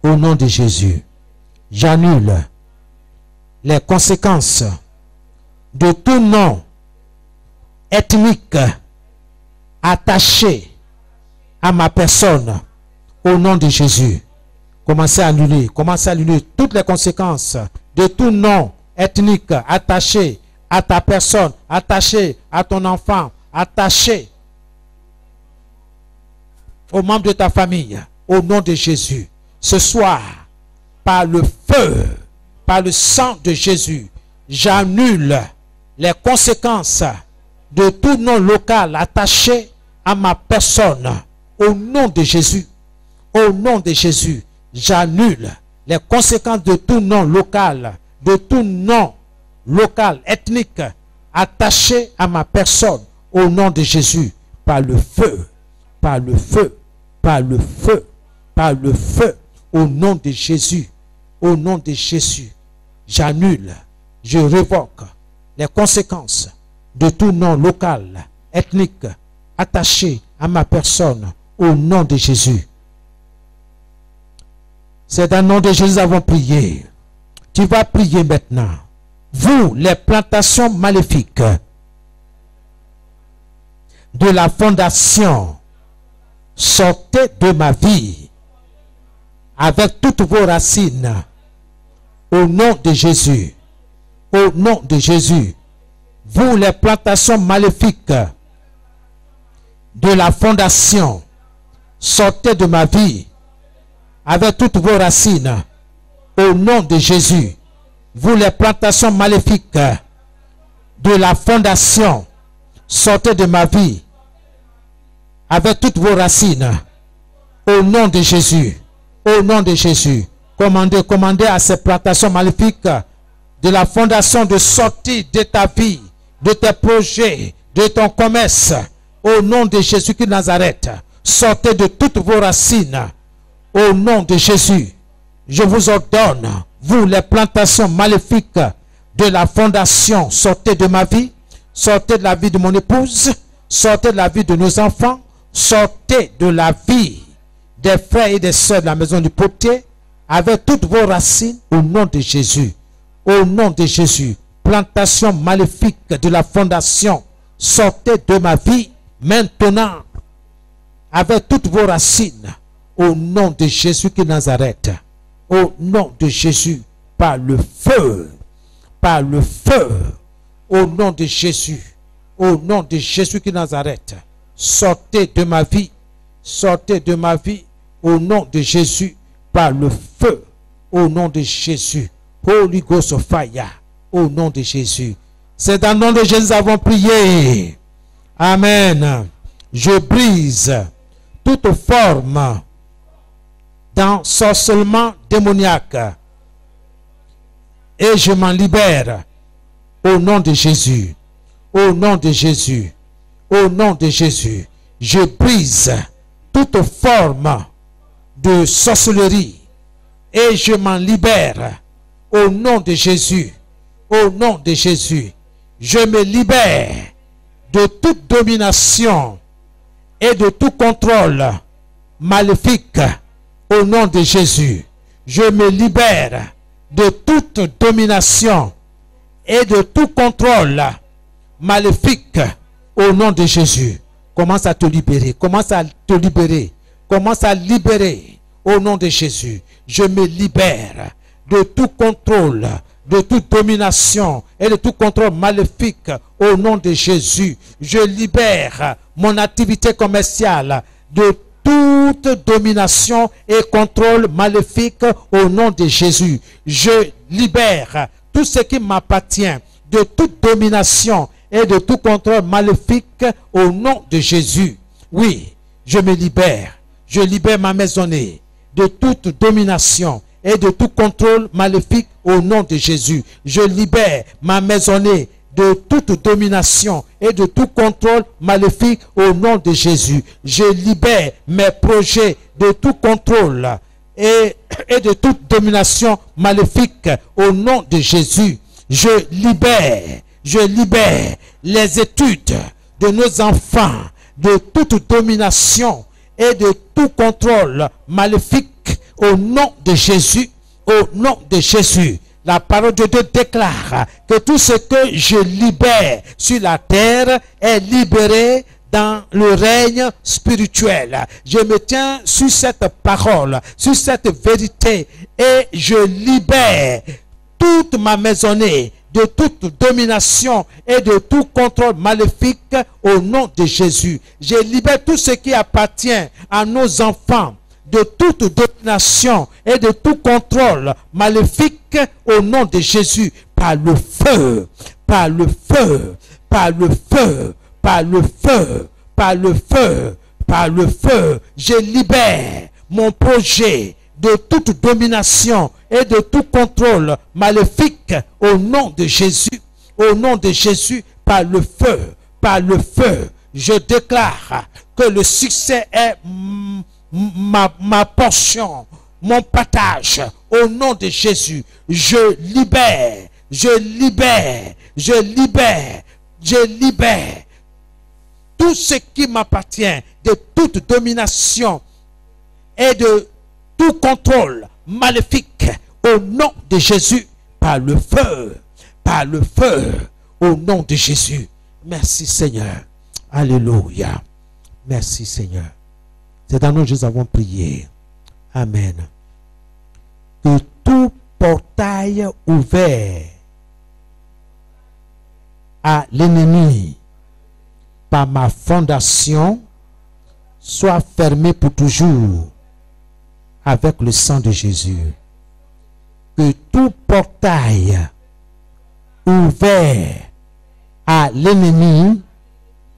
B: au nom de Jésus. J'annule les conséquences de tout nom ethnique attaché à ma personne Au nom de Jésus. Commencez à annuler toutes les conséquences de tout nom ethnique attaché à ta personne, attaché à ton enfant, attaché aux membres de ta famille. Au nom de Jésus. Ce soir, par le feu, par le sang de Jésus, j'annule les conséquences de tout nom local attaché à ma personne. Au nom de Jésus. Au nom de Jésus, j'annule les conséquences de tout nom local, ethnique, attaché à ma personne. Au nom de Jésus, par le feu, par le feu, par le feu, par le feu. Au nom de Jésus, au nom de Jésus, j'annule, je révoque les conséquences de tout nom local, ethnique, attaché à ma personne. Au nom de Jésus. C'est dans le nom de Jésus que nous avons prié. Tu vas prier maintenant. Vous, les plantations maléfiques de la fondation, sortez de ma vie avec toutes vos racines. Au nom de Jésus. Au nom de Jésus. Vous, les plantations maléfiques de la fondation, sortez de ma vie avec toutes vos racines. Au nom de Jésus. Vous, les plantations maléfiques de la fondation, sortez de ma vie avec toutes vos racines. Au nom de Jésus. Au nom de Jésus. Commandez à ces plantations maléfiques de la fondation de sortir de ta vie, de tes projets, de ton commerce. Au nom de Jésus-Christ de Nazareth. Sortez de toutes vos racines. Au nom de Jésus. Je vous ordonne, vous les plantations maléfiques de la fondation, sortez de ma vie, sortez de la vie de mon épouse, sortez de la vie de nos enfants, sortez de la vie des frères et des sœurs de la maison du potier, avec toutes vos racines, au nom de Jésus. Au nom de Jésus, plantation maléfique de la fondation, sortez de ma vie maintenant, avec toutes vos racines, au nom de Jésus qui Nazareth. Au nom de Jésus, par le feu, au nom de Jésus, au nom de Jésus qui Nazareth, sortez de ma vie, au nom de Jésus, par le feu, au nom de Jésus. Holy Ghost of fire, au nom de Jésus. C'est dans le nom de Jésus que nous avons prié. Amen. Je brise toute forme d'ensorcellement démoniaque et je m'en libère au nom de Jésus. Au nom de Jésus. Au nom de Jésus. Je brise toute forme de sorcellerie et je m'en libère au nom de Jésus. Au nom de Jésus. Je me libère de toute domination et de tout contrôle maléfique. Au nom de Jésus, je me libère de toute domination et de tout contrôle maléfique. Au nom de Jésus, commence à te libérer, commence à te libérer, commence à libérer. Au nom de Jésus, je me libère de tout contrôle, de toute domination et de tout contrôle maléfique. Au nom de Jésus, je libère mon activité commerciale de toute domination et contrôle maléfique au nom de Jésus. Je libère tout ce qui m'appartient de toute domination et de tout contrôle maléfique au nom de Jésus. Oui, je me libère. Je libère ma maisonnée de toute domination et de tout contrôle maléfique au nom de Jésus. Je libère ma maisonnée de toute domination et de tout contrôle maléfique au nom de Jésus. Je libère mes projets de tout contrôle et de toute domination maléfique au nom de Jésus. Je libère les études de nos enfants de toute domination et de tout contrôle maléfique au nom de Jésus. Au nom de Jésus. La parole de Dieu déclare que tout ce que je libère sur la terre est libéré dans le règne spirituel. Je me tiens sur cette parole, sur cette vérité, et je libère toute ma maisonnée de toute domination et de tout contrôle maléfique au nom de Jésus. Je libère tout ce qui appartient à nos enfants de toute domination et de tout contrôle maléfique au nom de Jésus, par le feu, par le feu, par le feu, par le feu, par le feu, par le feu. Je libère mon projet de toute domination et de tout contrôle maléfique au nom de Jésus. Au nom de Jésus, par le feu, par le feu. Je déclare que le succès est ma portion, mon partage. Au nom de Jésus, je libère, je libère, je libère, je libère tout ce qui m'appartient de toute domination et de tout contrôle maléfique au nom de Jésus, par le feu, au nom de Jésus. Merci Seigneur. Alléluia. Merci Seigneur. C'est dans nous que nous avons prié. Amen. Que tout portail ouvert à l'ennemi par ma fondation soit fermé pour toujours avec le sang de Jésus. Que tout portail ouvert à l'ennemi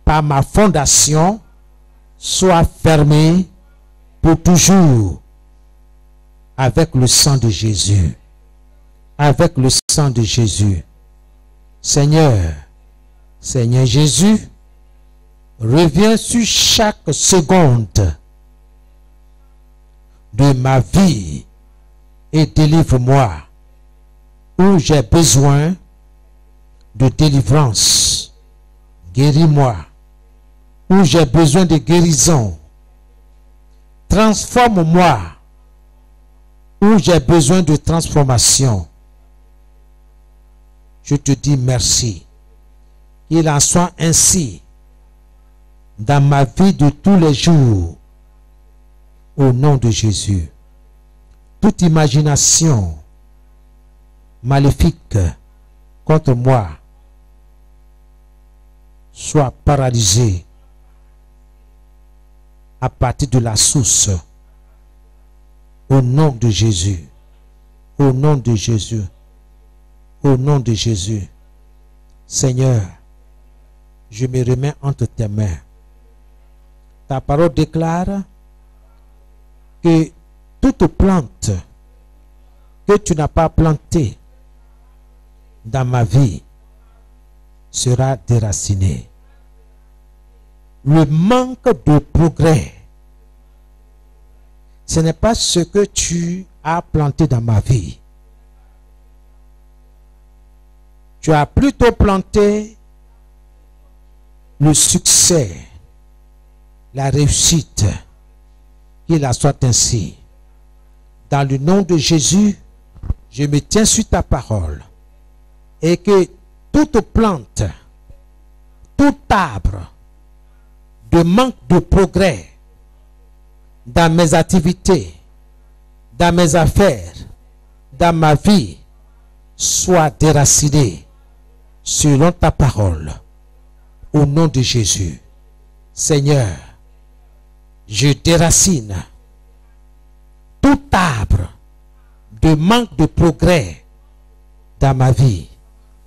B: par ma fondation soit fermé pour toujours avec le sang de Jésus. Avec le sang de Jésus. Seigneur, Seigneur Jésus, reviens sur chaque seconde de ma vie et délivre-moi où j'ai besoin de délivrance. Guéris-moi où j'ai besoin de guérison. Transforme-moi où j'ai besoin de transformation. Je te dis merci. Qu'il en soit ainsi dans ma vie de tous les jours. Au nom de Jésus. Toute imagination maléfique contre moi soit paralysée à partir de la source. Au nom de Jésus. Au nom de Jésus. Au nom de Jésus. Seigneur, je me remets entre tes mains. Ta parole déclare que toute plante que tu n'as pas plantée dans ma vie sera déracinée. Le manque de progrès, ce n'est pas ce que tu as planté dans ma vie. Tu as plutôt planté le succès, la réussite. Qu'il en soit ainsi. Dans le nom de Jésus, je me tiens sur ta parole. Et que toute plante, tout arbre de manque de progrès dans mes activités, dans mes affaires, dans ma vie, soit déraciné selon ta parole. Au nom de Jésus. Seigneur, je déracine tout arbre de manque de progrès dans ma vie.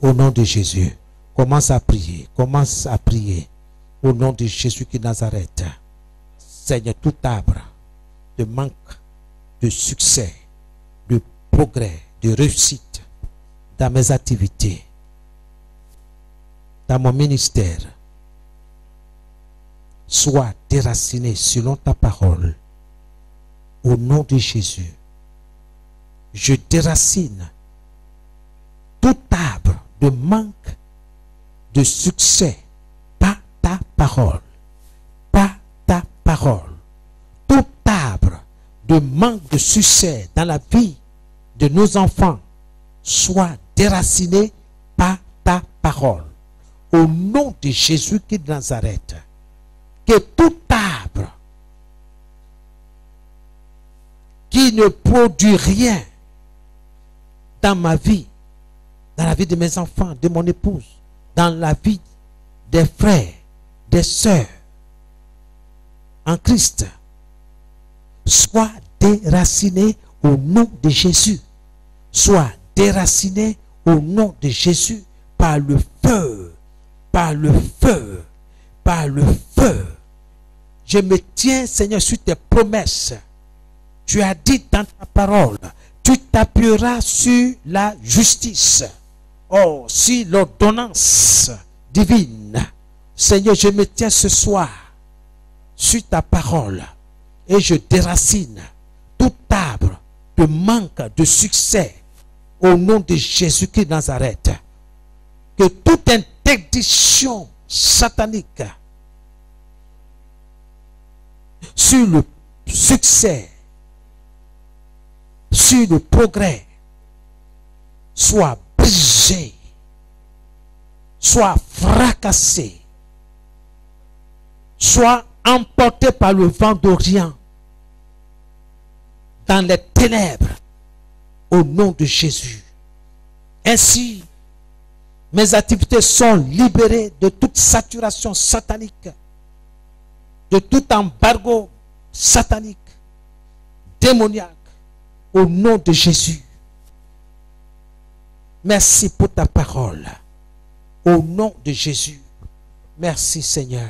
B: Au nom de Jésus. Commence à prier. Commence à prier. Au nom de Jésus qui Nazareth. Seigneur, tout arbre de manque de succès, de progrès, de réussite dans mes activités, dans mon ministère, soit déraciné selon ta parole. Au nom de Jésus, je déracine tout arbre de manque de succès par ta parole. Par ta parole. Tout arbre de manque de succès dans la vie de nos enfants soit déraciné par ta parole. Au nom de Jésus qui de Nazareth. que tout arbre qui ne produit rien dans ma vie, dans la vie de mes enfants, de mon épouse, dans la vie des frères, des sœurs, en Christ, soit déraciné au nom de Jésus. Soit déraciné au nom de Jésus par le feu, par le feu, par le feu. Je me tiens, Seigneur, sur tes promesses. Tu as dit dans ta parole, tu t'appuieras sur la justice. Oh, sur l'ordonnance divine. Seigneur, je me tiens ce soir sur ta parole et je déracine tout arbre de manque de succès au nom de Jésus-Christ de Nazareth. Que toute interdiction satanique sur le succès, sur le progrès, soit brisée, soit fracassée, soit emportée par le vent d'Orient dans les ténèbres au nom de Jésus. Ainsi, mes activités sont libérées de toute saturation satanique, de tout embargo satanique, démoniaque, au nom de Jésus. Merci pour ta parole. Au nom de Jésus. Merci Seigneur.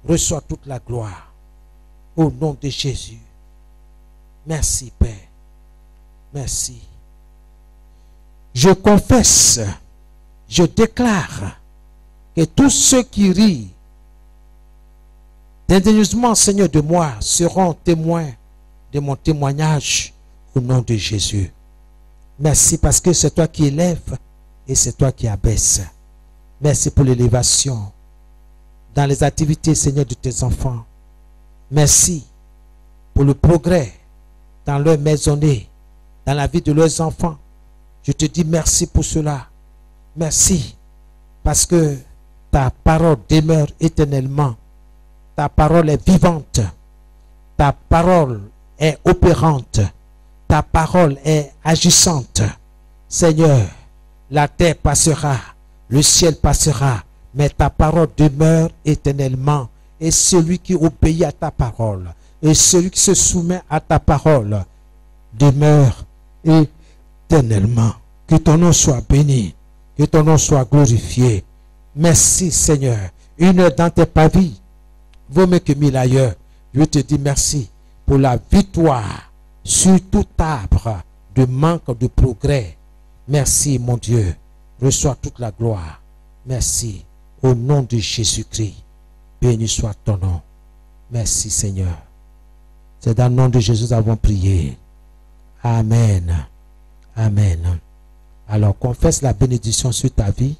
B: Reçois toute la gloire. Au nom de Jésus. Merci Père. Merci. Je confesse, je déclare que tous ceux qui rient dédaigneusement, Seigneur, de moi seront témoins de mon témoignage au nom de Jésus. Merci parce que c'est toi qui élèves et c'est toi qui abaisses. Merci pour l'élévation dans les activités, Seigneur, de tes enfants. Merci pour le progrès dans leur maisonnée, dans la vie de leurs enfants. Je te dis merci pour cela. Merci parce que ta parole demeure éternellement. Ta parole est vivante. Ta parole est opérante. Ta parole est agissante. Seigneur, la terre passera, le ciel passera, mais ta parole demeure éternellement. Et celui qui obéit à ta parole, et celui qui se soumet à ta parole, demeure éternellement. Que ton nom soit béni, que ton nom soit glorifié. Merci Seigneur. Une heure dans tes pavis vaut mieux que 1000 ailleurs. Je te dis merci pour la victoire sur tout arbre de manque de progrès. Merci mon Dieu. Reçois toute la gloire. Merci. Au nom de Jésus-Christ. Béni soit ton nom. Merci Seigneur. C'est dans le nom de Jésus que nous avons prié. Amen. Amen. Alors confesse la bénédiction sur ta vie,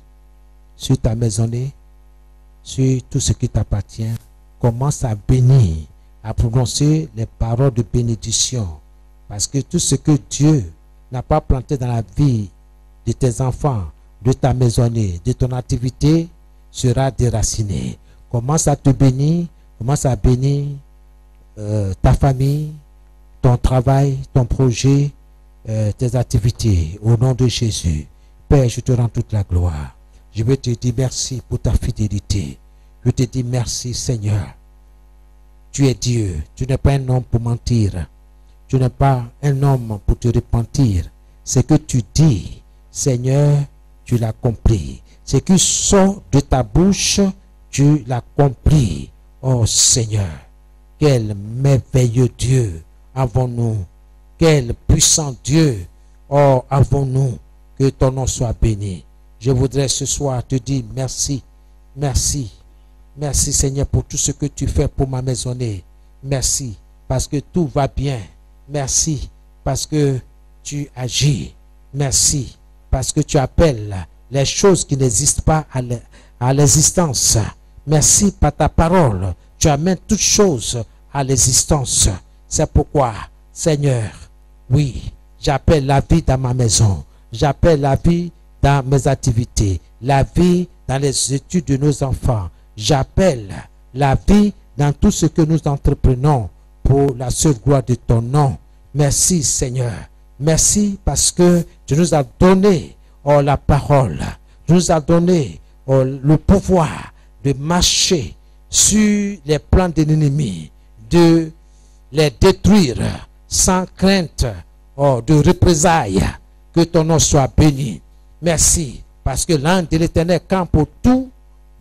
B: sur ta maisonnée, sur tout ce qui t'appartient. Commence à bénir, à prononcer les paroles de bénédiction. Parce que tout ce que Dieu n'a pas planté dans la vie de tes enfants, de ta maisonnée, de ton activité, sera déraciné. Commence à te bénir, commence à bénir ta famille, ton travail, ton projet, tes activités. Au nom de Jésus. Père, je te rends toute la gloire. Je veux te dire merci pour ta fidélité. Je te dis merci Seigneur. Tu es Dieu. Tu n'es pas un homme pour mentir. Tu n'es pas un homme pour te repentir. Ce que tu dis, Seigneur, tu l'as compris. Ce qui sort de ta bouche, tu l'as compris. Oh Seigneur, quel merveilleux Dieu avons-nous. Quel puissant Dieu, oh, avons-nous. Que ton nom soit béni. Je voudrais ce soir te dire merci. Merci. Merci Seigneur pour tout ce que tu fais pour ma maisonnée. Merci parce que tout va bien. Merci parce que tu agis. Merci parce que tu appelles les choses qui n'existent pas à l'existence. Merci par ta parole. Tu amènes toutes choses à l'existence. C'est pourquoi, Seigneur, oui, j'appelle la vie dans ma maison. J'appelle la vie dans mes activités. La vie dans les études de nos enfants. J'appelle la vie dans tout ce que nous entreprenons pour la seule gloire de ton nom. Merci Seigneur. Merci parce que tu nous as donné la parole. Tu nous as donné le pouvoir de marcher sur les plans de l'ennemi, de les détruire sans crainte de représailles. Que ton nom soit béni. Merci parce que l'ange de l'Éternel campe autour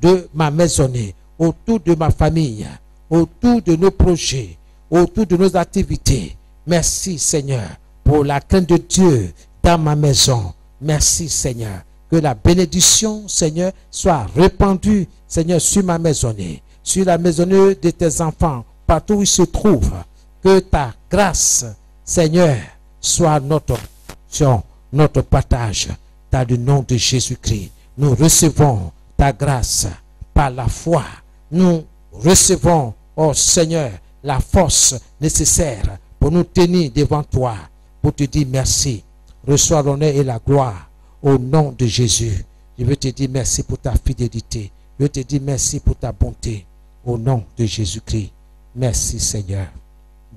B: de ma maisonnée, autour de ma famille, autour de nos projets, autour de nos activités. Merci Seigneur pour la crainte de Dieu dans ma maison. Merci Seigneur. Que la bénédiction Seigneur soit répandue Seigneur sur ma maisonnée, sur la maisonnée de tes enfants, partout où ils se trouvent. Que ta grâce Seigneur soit notre partage. Dans le nom de Jésus-Christ, nous recevons ta grâce par la foi. Nous recevons, oh Seigneur, la force nécessaire pour nous tenir devant toi, pour te dire merci. Reçois l'honneur et la gloire au nom de Jésus. Je veux te dire merci pour ta fidélité. Je veux te dire merci pour ta bonté au nom de Jésus-Christ. Merci Seigneur.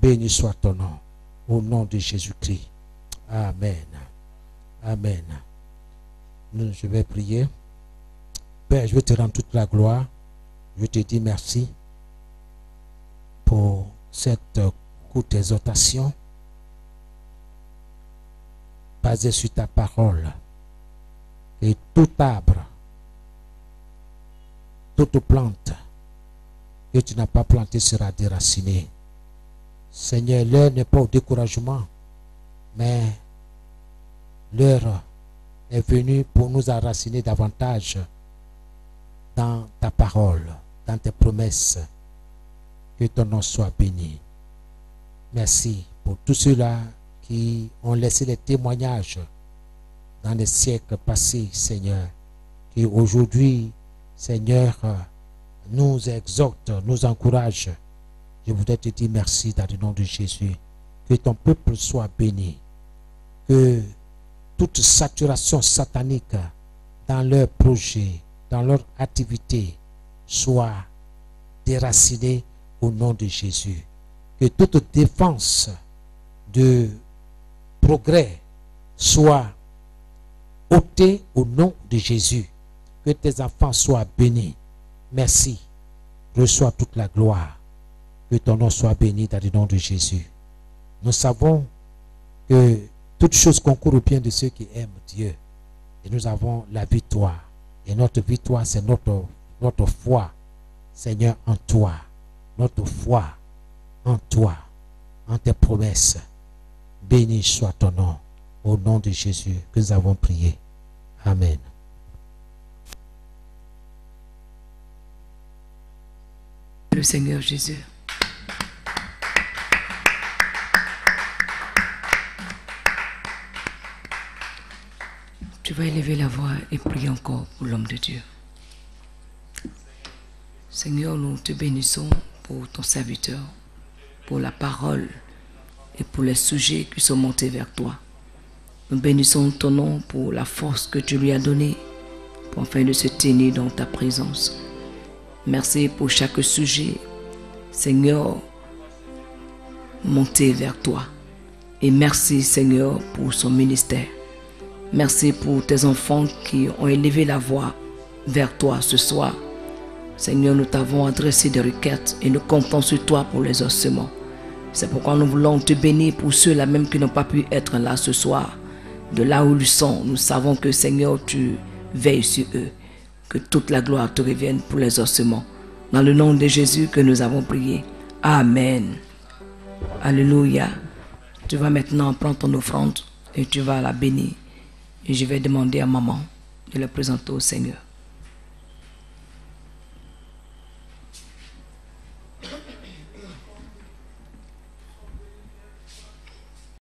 B: Béni soit ton nom au nom de Jésus-Christ. Amen. Amen. Je vais prier. Père, je veux te rendre toute la gloire. Je te dis merci pour cette courte exhortation basée sur ta parole. Et tout arbre, toute plante que tu n'as pas plantée sera déracinée. Seigneur, l'heure n'est pas au découragement, mais l'heure est venue pour nous enraciner davantage dans ta parole, dans tes promesses. Que ton nom soit béni. Merci pour tous ceux-là qui ont laissé les témoignages dans les siècles passés, Seigneur, qui aujourd'hui, Seigneur, nous exhortent, nous encouragent. Je voudrais te dire merci dans le nom de Jésus. Que ton peuple soit béni. Que toute saturation satanique dans leurs projets, dans leur activité, soit déracinée au nom de Jésus. Que toute défense de progrès soit ôtée au nom de Jésus. Que tes enfants soient bénis. Merci. Reçois toute la gloire. Que ton nom soit béni dans le nom de Jésus. Nous savons que toutes choses concourent au bien de ceux qui aiment Dieu. Et nous avons la victoire. Et notre victoire, c'est notre foi, Seigneur, en toi. Notre foi en toi, en tes promesses. Béni soit ton nom. Au nom de Jésus que nous avons prié. Amen.
C: Le Seigneur Jésus. Tu vas élever la voix et prier encore pour l'homme de Dieu. Seigneur, nous te bénissons pour ton serviteur, pour la parole et pour les sujets qui sont montés vers toi. Nous bénissons ton nom pour la force que tu lui as donnée pour afin de se tenir dans ta présence. Merci pour chaque sujet, Seigneur, monté vers toi. Et merci, Seigneur, pour son ministère. Merci pour tes enfants qui ont élevé la voix vers toi ce soir. Seigneur, nous t'avons adressé des requêtes et nous comptons sur toi pour les ossements. C'est pourquoi nous voulons te bénir pour ceux-là même qui n'ont pas pu être là ce soir. De là où ils sont, nous savons que, Seigneur, tu veilles sur eux. Que toute la gloire te revienne pour les ossements. Dans le nom de Jésus que nous avons prié. Amen. Alléluia. Tu vas maintenant prendre ton offrande et tu vas la bénir. Et je vais demander à maman de la présenter au Seigneur.